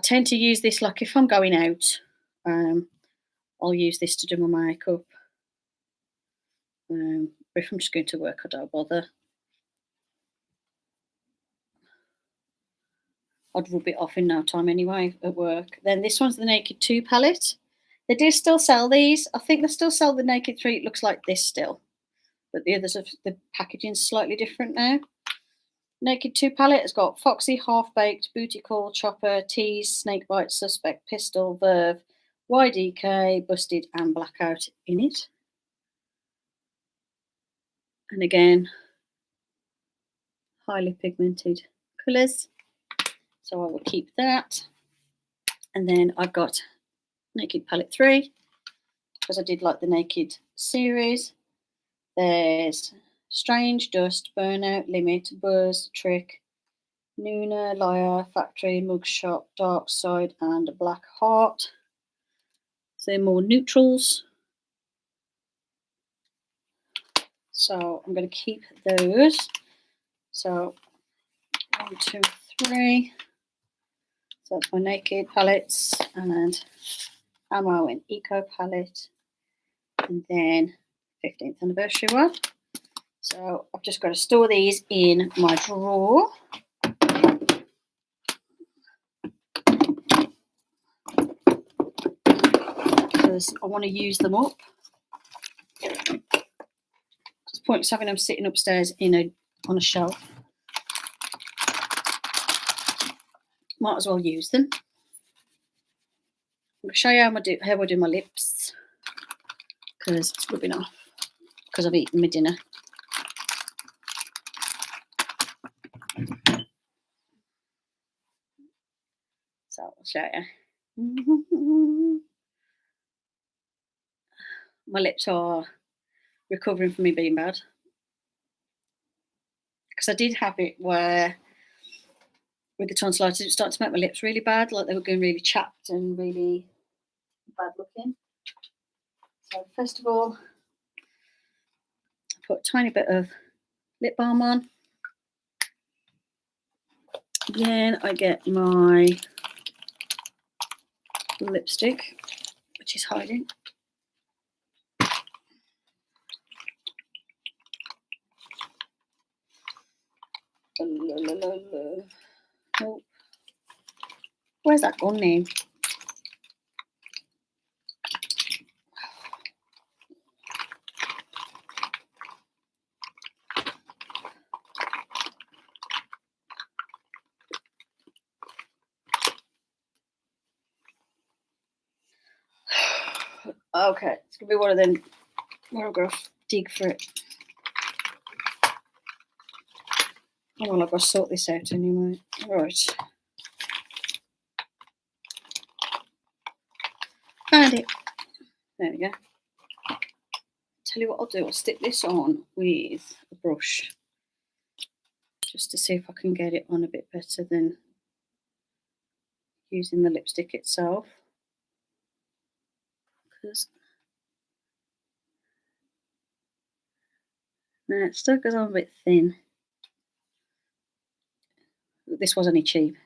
tend to use this like if I'm going out, I'll use this to do my makeup. But if I'm just going to work, I don't bother. I'd rub it off in no time anyway at work. Then this one's the Naked 2 palette. They do still sell these. I think they still sell the Naked 3. It looks like this still. But the others, the packaging's slightly different now. Naked 2 palette has got Foxy, Half Baked, Booty Call, Chopper, Tease, Snakebite, Suspect, Pistol, Verve, YDK, Busted and Blackout in it. And again, highly pigmented colours. So I will keep that. And then I've got Naked palette 3, because I did like the Naked series. There's Strange, Dust, Burnout, Limit, Buzz, Trick, Nuna, Liar, Factory, Mugshot, Dark Side and Black Heart. So they're more neutrals. So I'm going to keep those. So 1, 2, 3. So that's my Naked palettes, and Ammo and Eco palette, and then 15th anniversary one. So I've just got to store these in my drawer. Because I want to use them up. It's pointless having them sitting upstairs on a shelf. Might as well use them. I'm going to show you how I do my lips, because it's rubbing off because I've eaten my dinner. So I'll show you. My lips are recovering from me being bad, because I did have it where with the tonsillitis it started to make my lips really bad, like they were going really chapped and really bad looking. So first of all, I put a tiny bit of lip balm on. Then I get my lipstick, which is hiding. Oh, where's that gone now? Okay, it's gonna be one of them where I've got to dig for it. Oh, well, I've got to sort this out anyway. Right. Found it. There we go. Tell you what I'll do, I'll stick this on with a brush just to see if I can get it on a bit better than using the lipstick itself. Because no, it still goes on a bit thin. This was only cheap.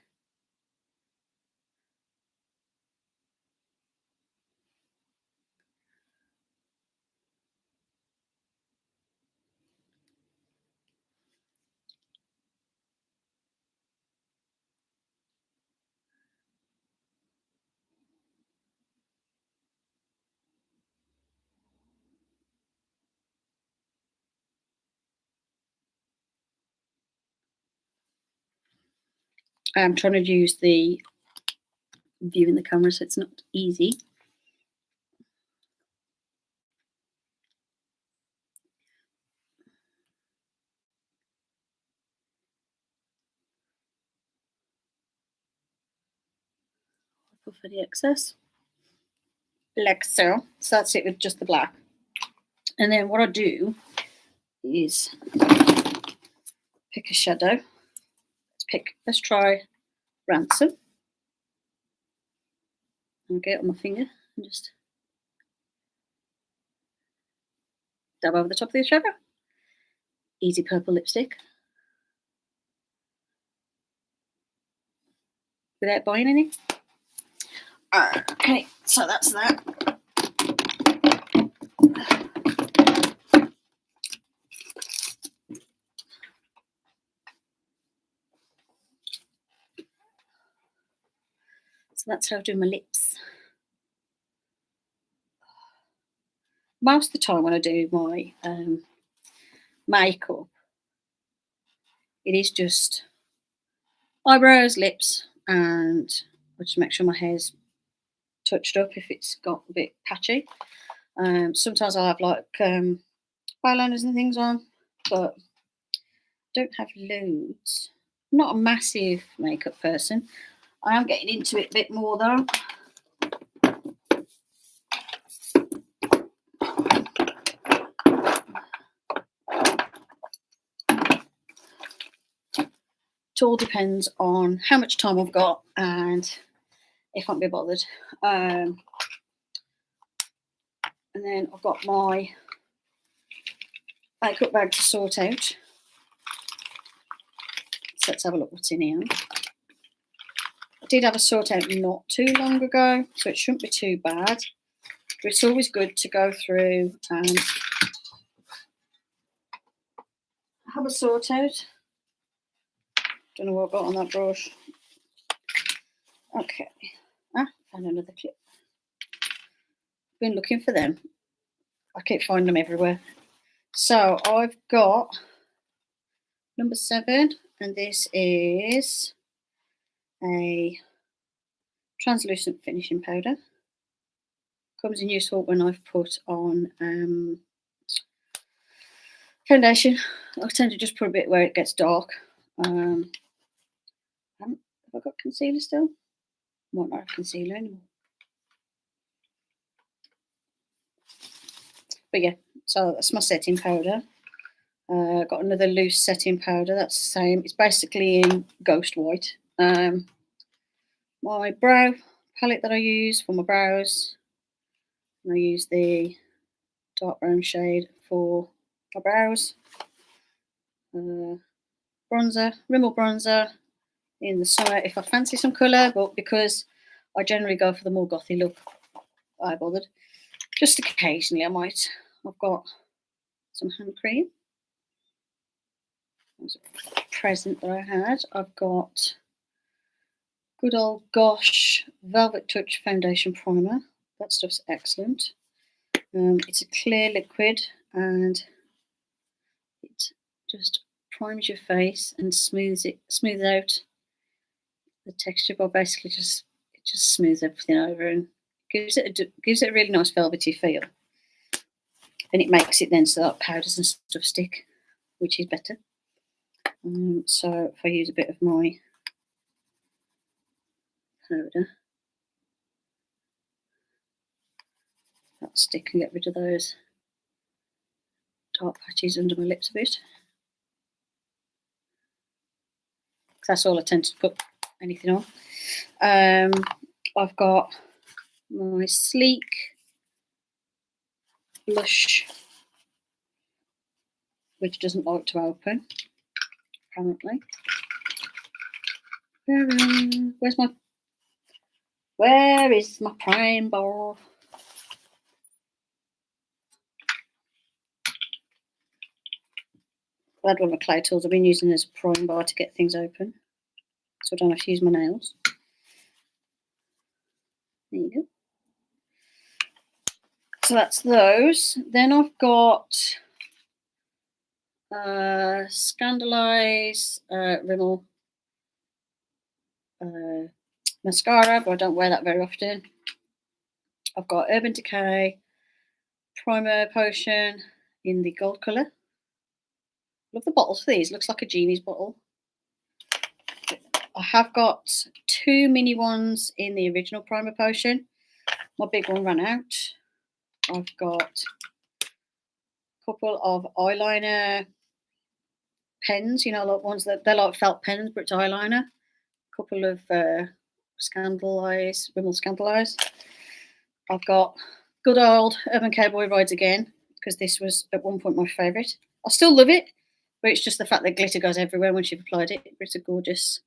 I'm trying to use the view in the camera, so it's not easy. For the excess, like so. So that's it with just the black. And then what I do is pick a shadow. Let's try Ransom. I'll get it on my finger and just dab over the top of the shadow. Easy purple lipstick. Without buying any. Okay, so that's that. So that's how I do my lips. Most of the time when I do my makeup, it is just eyebrows, lips, and I just make sure my hair's touched up if it's got a bit patchy. Sometimes I'll have like eyeliners and things on, but don't have loads. I'm not a massive makeup person. I am getting into it a bit more though. It all depends on how much time I've got and if I can be bothered. And then I've got my makeup bag to sort out. So let's have a look what's in here. I did have a sort out not too long ago, so it shouldn't be too bad. But it's always good to go through and have a sort out. Don't know what I've got on that brush. Okay. Found another clip. Been looking for them. I keep finding them everywhere. So I've got number 7, and this is a translucent finishing powder. Comes in useful when I've put on foundation. I tend to just put a bit where it gets dark. Have I got concealer still? Might not have concealer anymore. But yeah, so that's my setting powder. Got another loose setting powder. That's the same. It's basically in Ghost White. My brow palette that I use for my brows. And I use the dark brown shade for my brows. Bronzer, Rimmel bronzer in the summer if I fancy some colour, but because I generally go for the more gothy look, I bothered. Just occasionally I might. I've got some hand cream. was a present that I had. I've got good old Gosh Velvet Touch Foundation Primer. That stuff's excellent. It's a clear liquid and it just primes your face and smooths out the texture, but basically just smooths everything over and gives it a really nice velvety feel. And it makes it then so that powders and stuff stick, which is better. So if I use a bit of my powder, that'll stick and get rid of those dark patches under my lips a bit. That's all I tend to put anything on. I've got my Sleek blush, which doesn't like to open, apparently. Where is my prime bar? I had one of my clay tools I've been using as a prime bar to get things open, so I don't have to use my nails. There you go. So that's those. Then I've got Scandalise Rimmel mascara, but I don't wear that very often. I've got Urban Decay Primer Potion in the gold colour. Love the bottles for these. Looks like a genie's bottle. I have got 2 mini ones in the original Primer Potion. My big one ran out. I've got a couple of eyeliner pens, you know, like ones that they're like felt pens, but it's eyeliner. A couple of Scandalise, Rimmel Scandalise. I've got good old Urban Cowboy Rides again, because this was at one point my favourite. I still love it, but it's just the fact that glitter goes everywhere once you've applied it. It's a gorgeous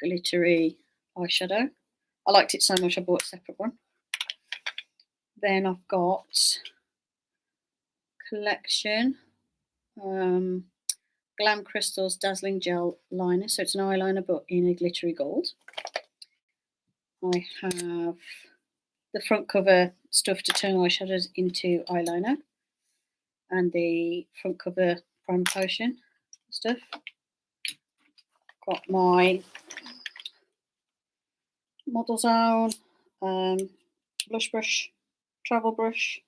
glittery eyeshadow. I liked it so much I bought a separate one. Then I've got Collection Glam Crystals Dazzling Gel Liner. So it's an eyeliner but in a glittery gold. I have the front cover stuff to turn eyeshadows into eyeliner, and the front cover primer potion stuff. Got my Model Zone blush brush, travel brush,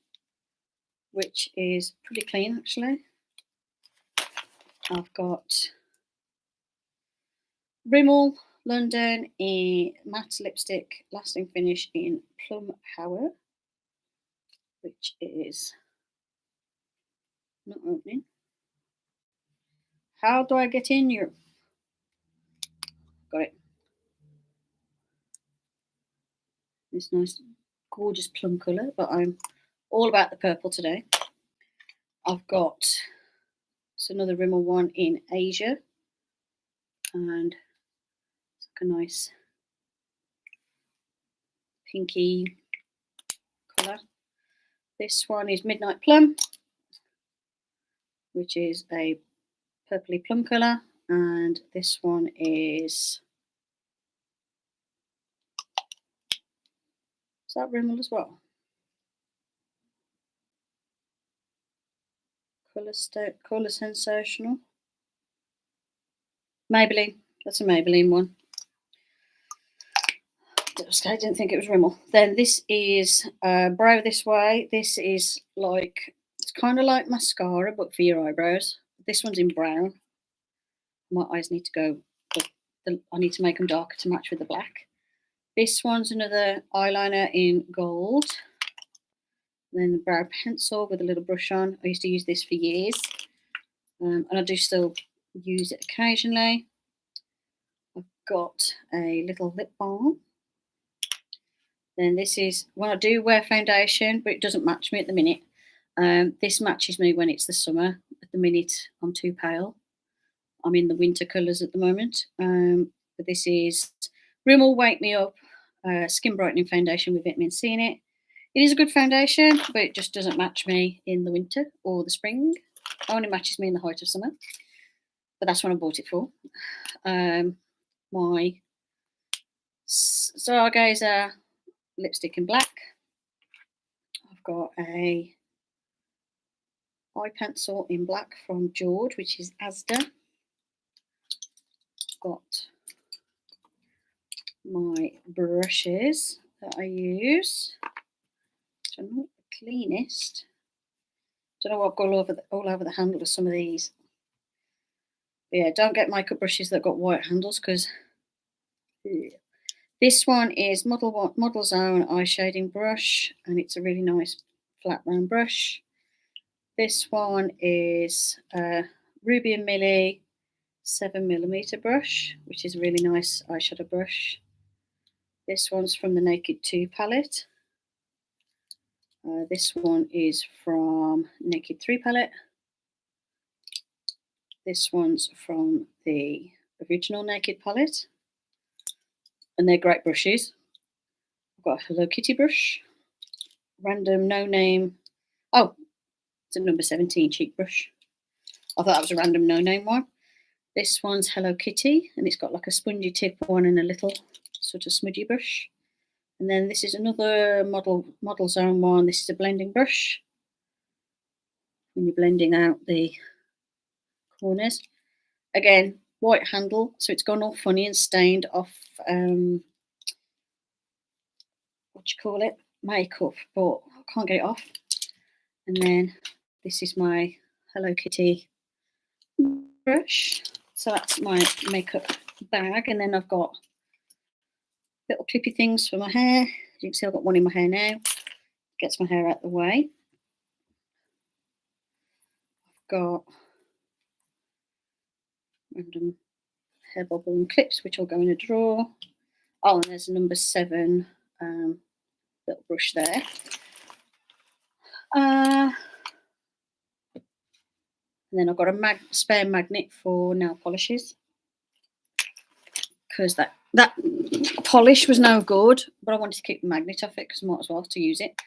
which is pretty clean actually. I've got Rimmel London in matte lipstick lasting finish in Plum Power, which is not opening. How do I get in here? Got it. This nice gorgeous plum colour, but I'm all about the purple today. I've got another Rimmel one in Asia, and it's like a nice pinky colour. This one is Midnight Plum, which is a purpley plum colour, and this one is that Rimmel as well? Colour Sensational. Maybelline. That's a Maybelline one. I didn't think it was Rimmel. Then this is Brow This Way. This is like, it's kind of like mascara but for your eyebrows. This one's in brown. My eyes need to go, I need to make them darker to match with the black. This one's another eyeliner in gold. Then the brow pencil with a little brush on. I used to use this for years, and I do still use it occasionally. I've got a little lip balm. Then this is when I do wear foundation, but it doesn't match me at the minute. This matches me when it's the summer. At the minute, I'm too pale. I'm in the winter colours at the moment. But this is Rimmel Wake Me Up Skin Brightening Foundation with vitamin C in it. It is a good foundation, but it just doesn't match me in the winter or the spring. It only matches me in the height of summer. but that's what I bought it for. My Stargazer lipstick in black. I've got a eye pencil in black from George, which is Asda. Got my brushes that I use, which are not the cleanest. Don't know what I've got all over the handle of some of these. But yeah, don't get makeup brushes that got white handles, because this one is Model Zone eye shading brush, and it's a really nice flat round brush. This one is Ruby and Millie 7mm brush, which is a really nice eyeshadow brush. This one's from the Naked 2 palette. This one is from Naked 3 palette. This one's from the original Naked palette. And they're great brushes. I've got a Hello Kitty brush. Random no name. Oh, it's a number 17 cheek brush. I thought that was a random no name one. This one's Hello Kitty, and it's got like a spongy tip one and a little sort of smudgy brush. And then this is another Model Zone one. This is a blending brush. When you're blending out the corners. Again, white handle, so it's gone all funny and stained off makeup, but I can't get it off. And then this is my Hello Kitty brush. So that's my makeup bag. And then I've got little clippy things for my hair. As you can see, I've got one in my hair now. Gets my hair out of the way. I've got random hair bobble and clips, which will go in a drawer. Oh, and there's a number 7 little brush there. And then I've got a spare magnet for nail polishes, because that polish was no good, but I wanted to keep the magnet off it because I might as well to use it.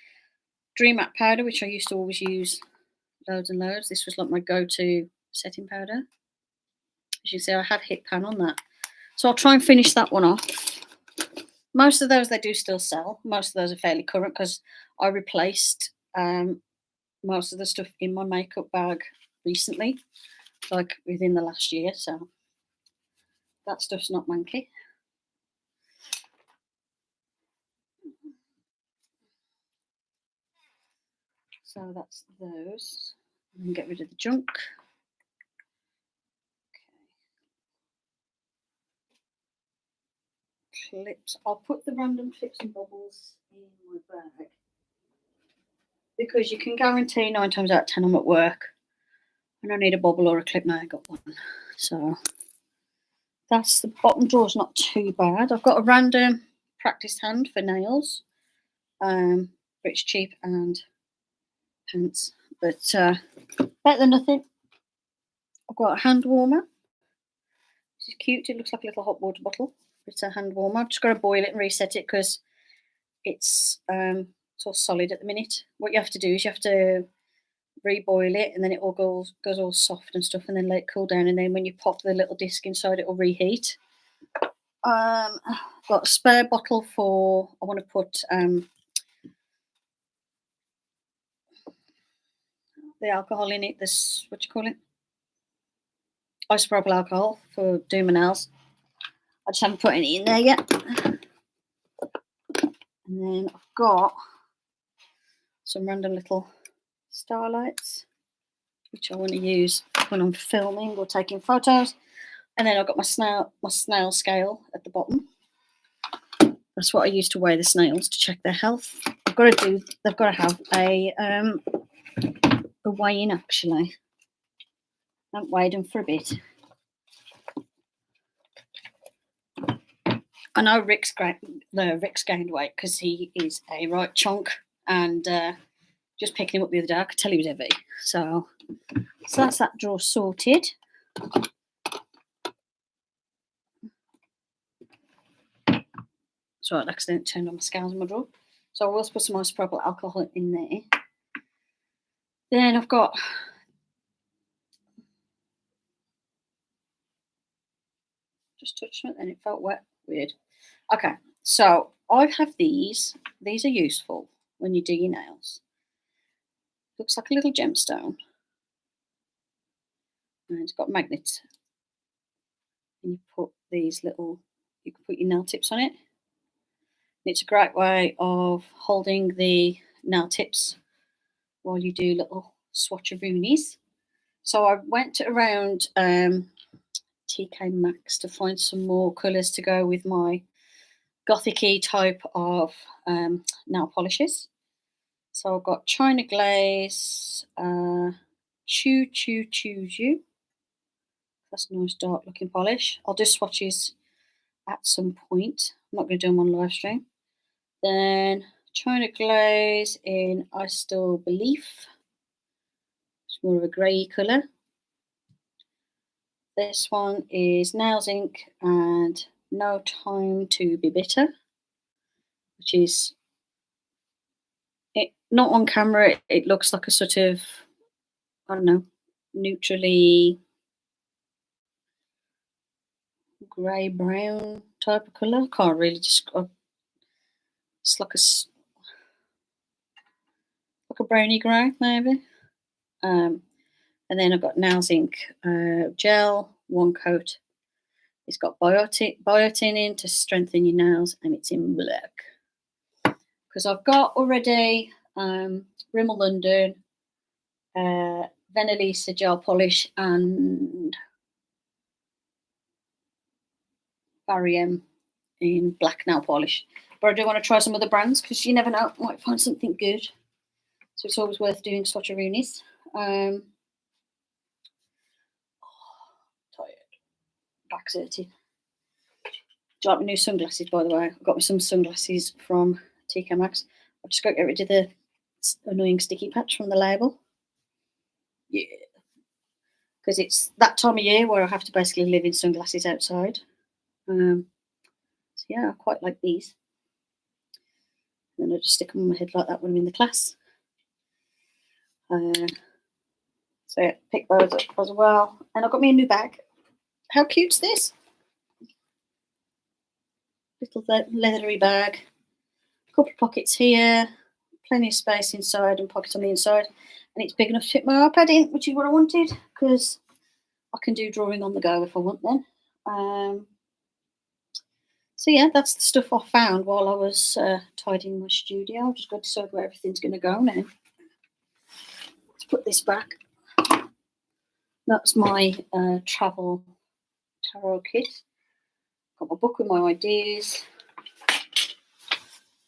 Dream Matte powder, which I used to always use loads and loads. This was like my go-to setting powder. As you see, I have hit pan on that. So I'll try and finish that one off. Most of those they do still sell. Most of those are fairly current, because I replaced most of the stuff in my makeup bag recently, like within the last year. So that stuff's not manky. So that's those. And get rid of the junk. Okay. Clips. I'll put the random clips and bobbles in my bag, because you can guarantee 9 times out of 10 I'm at work and I need a bobble or a clip. Now I got one. So that's the bottom drawer's not too bad. I've got a random practice hand for nails. But it's cheap and pants. But better than nothing. I've got a hand warmer. This is cute. It looks like a little hot water bottle. It's a hand warmer. I've just got to boil it and reset it, because it's all solid at the minute. What you have to do is you have to reboil it, and then it all goes all soft and stuff, and then let it cool down, and then when you pop the little disc inside, it will reheat. I've got a spare bottle for, I want to put the alcohol in it. This, what do you call it? Isopropyl alcohol for doing my nails. I just haven't put any in there yet. And then I've got some random little starlights, which I want to use when I'm filming or taking photos. And then I've got my snail scale at the bottom. That's what I use to weigh the snails to check their health. They've got to have a weigh-in, actually. I haven't weighed them for a bit. I know Rick's gained weight, because he is a right chunk, and just picking him up the other day, I could tell he was heavy. So that's that drawer sorted. So I accidentally turned on my scales in my drawer. So I will put some isopropyl alcohol in there. Then I've got Just touched it and it felt wet. Weird. Okay, so I have these. These are useful when you do your nails. Looks like a little gemstone. And it's got magnets. And you put these little, you can put your nail tips on it. It's a great way of holding the nail tips while you do little swatcheroonies. So I went around TK Maxx to find some more colours to go with my gothic-y type of nail polishes. So I've got China Glaze, Choo Choo Choo Choo. That's a nice dark looking polish. I'll do swatches at some point. I'm not going to do them on live stream. Then China Glaze in I Still Believe. It's more of a grey colour. This one is Nails Ink and No Time to Be Bitter, which is not on camera. It looks like a sort of, I don't know, neutrally grey brown type of colour. Can't really describe. It's like a browny grey maybe. And then I've got Nails Ink gel, one coat. It's got biotin in to strengthen your nails, and it's in black. Because I've got already Rimmel London, Venelisa gel polish, and Barry M in black nail polish. But I do want to try some other brands because you never know, I might find something good. So it's always worth doing swatcheroonies. Tired. Back's hurting. Do you like my new sunglasses, by the way? I got me some sunglasses from TK Maxx. I've just got to get rid of the annoying sticky patch from the label. Yeah. Because it's that time of year where I have to basically live in sunglasses outside. So yeah, I quite like these. And then I just stick them on my head like that when I'm in the class. So yeah, pick those up as well. And I've got me a new bag. How cute's this? Little leathery bag. A couple of pockets here. Plenty of space inside and pockets on the inside. And it's big enough to fit my iPad in, which is what I wanted. Because I can do drawing on the go if I want then. So yeah, that's the stuff I found while I was tidying my studio. I've just got to decide where everything's going to go now. Let's put this back. That's my travel tarot kit. Got my book with my ideas.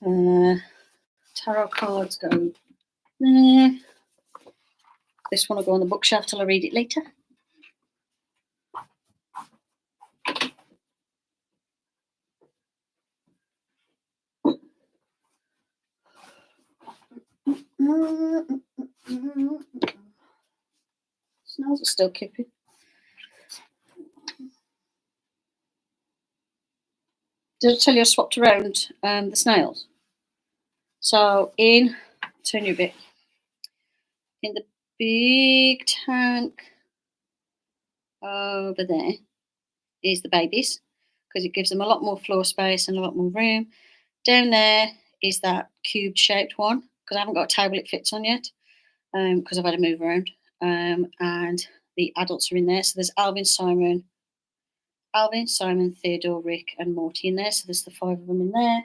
Tarot cards go there. This one will go on the bookshelf till I read it later. Snails are still kicking. Did I tell you I swapped around the snails? So turn you a bit. In the big tank over there is the babies, because it gives them a lot more floor space and a lot more room. Down there is that cube shaped one, because I haven't got a table it fits on yet, because I've had to move around. And the adults are in there. So there's Alvin, Simon, Theodore, Rick, and Morty in there. So there's the 5 of them in there,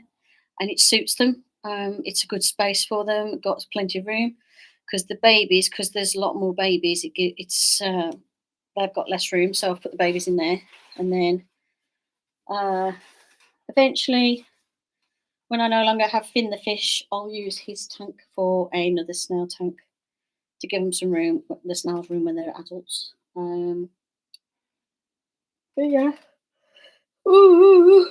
and it suits them. It's a good space for them. Got plenty of room, because the babies, because there's a lot more babies, they've got less room. So I've put the babies in there, and then eventually, when I no longer have Finn the fish, I'll use his tank for another snail tank to give them some room, the snails room when they're adults. But yeah. Ooh.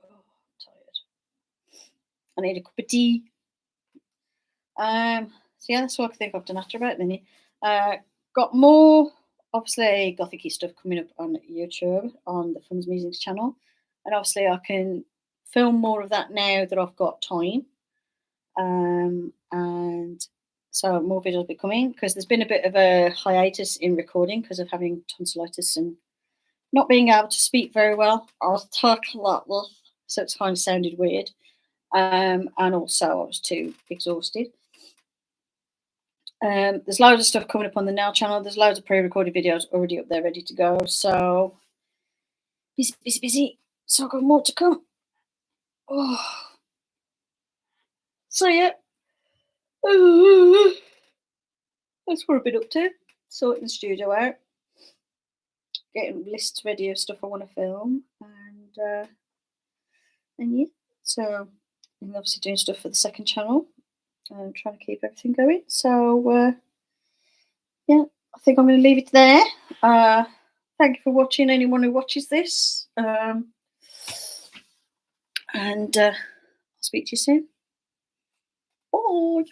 Oh, tired. I need a cup of tea. So yeah, that's what I think I've done after about a minute. Got more, obviously, gothic-y stuff coming up on YouTube on the Fumsmusings channel. And obviously I can film more of that now that I've got time. And So more videos will be coming because there's been a bit of a hiatus in recording because of having tonsillitis and not being able to speak very well. I was talking a lot, so it's kind of sounded weird. And also I was too exhausted. There's loads of stuff coming up on the nail channel. There's loads of pre-recorded videos already up there ready to go. So busy, busy, busy. So I've got more to come. Oh. So yeah. That's what I've been up to. Sorting the studio out. Getting lists ready of stuff I want to film. And yeah. So I'm obviously doing stuff for the second channel. I'm trying to keep everything going. So yeah, I think I'm going to leave it there. Thank you for watching, anyone who watches this. And I'll speak to you soon. Bye.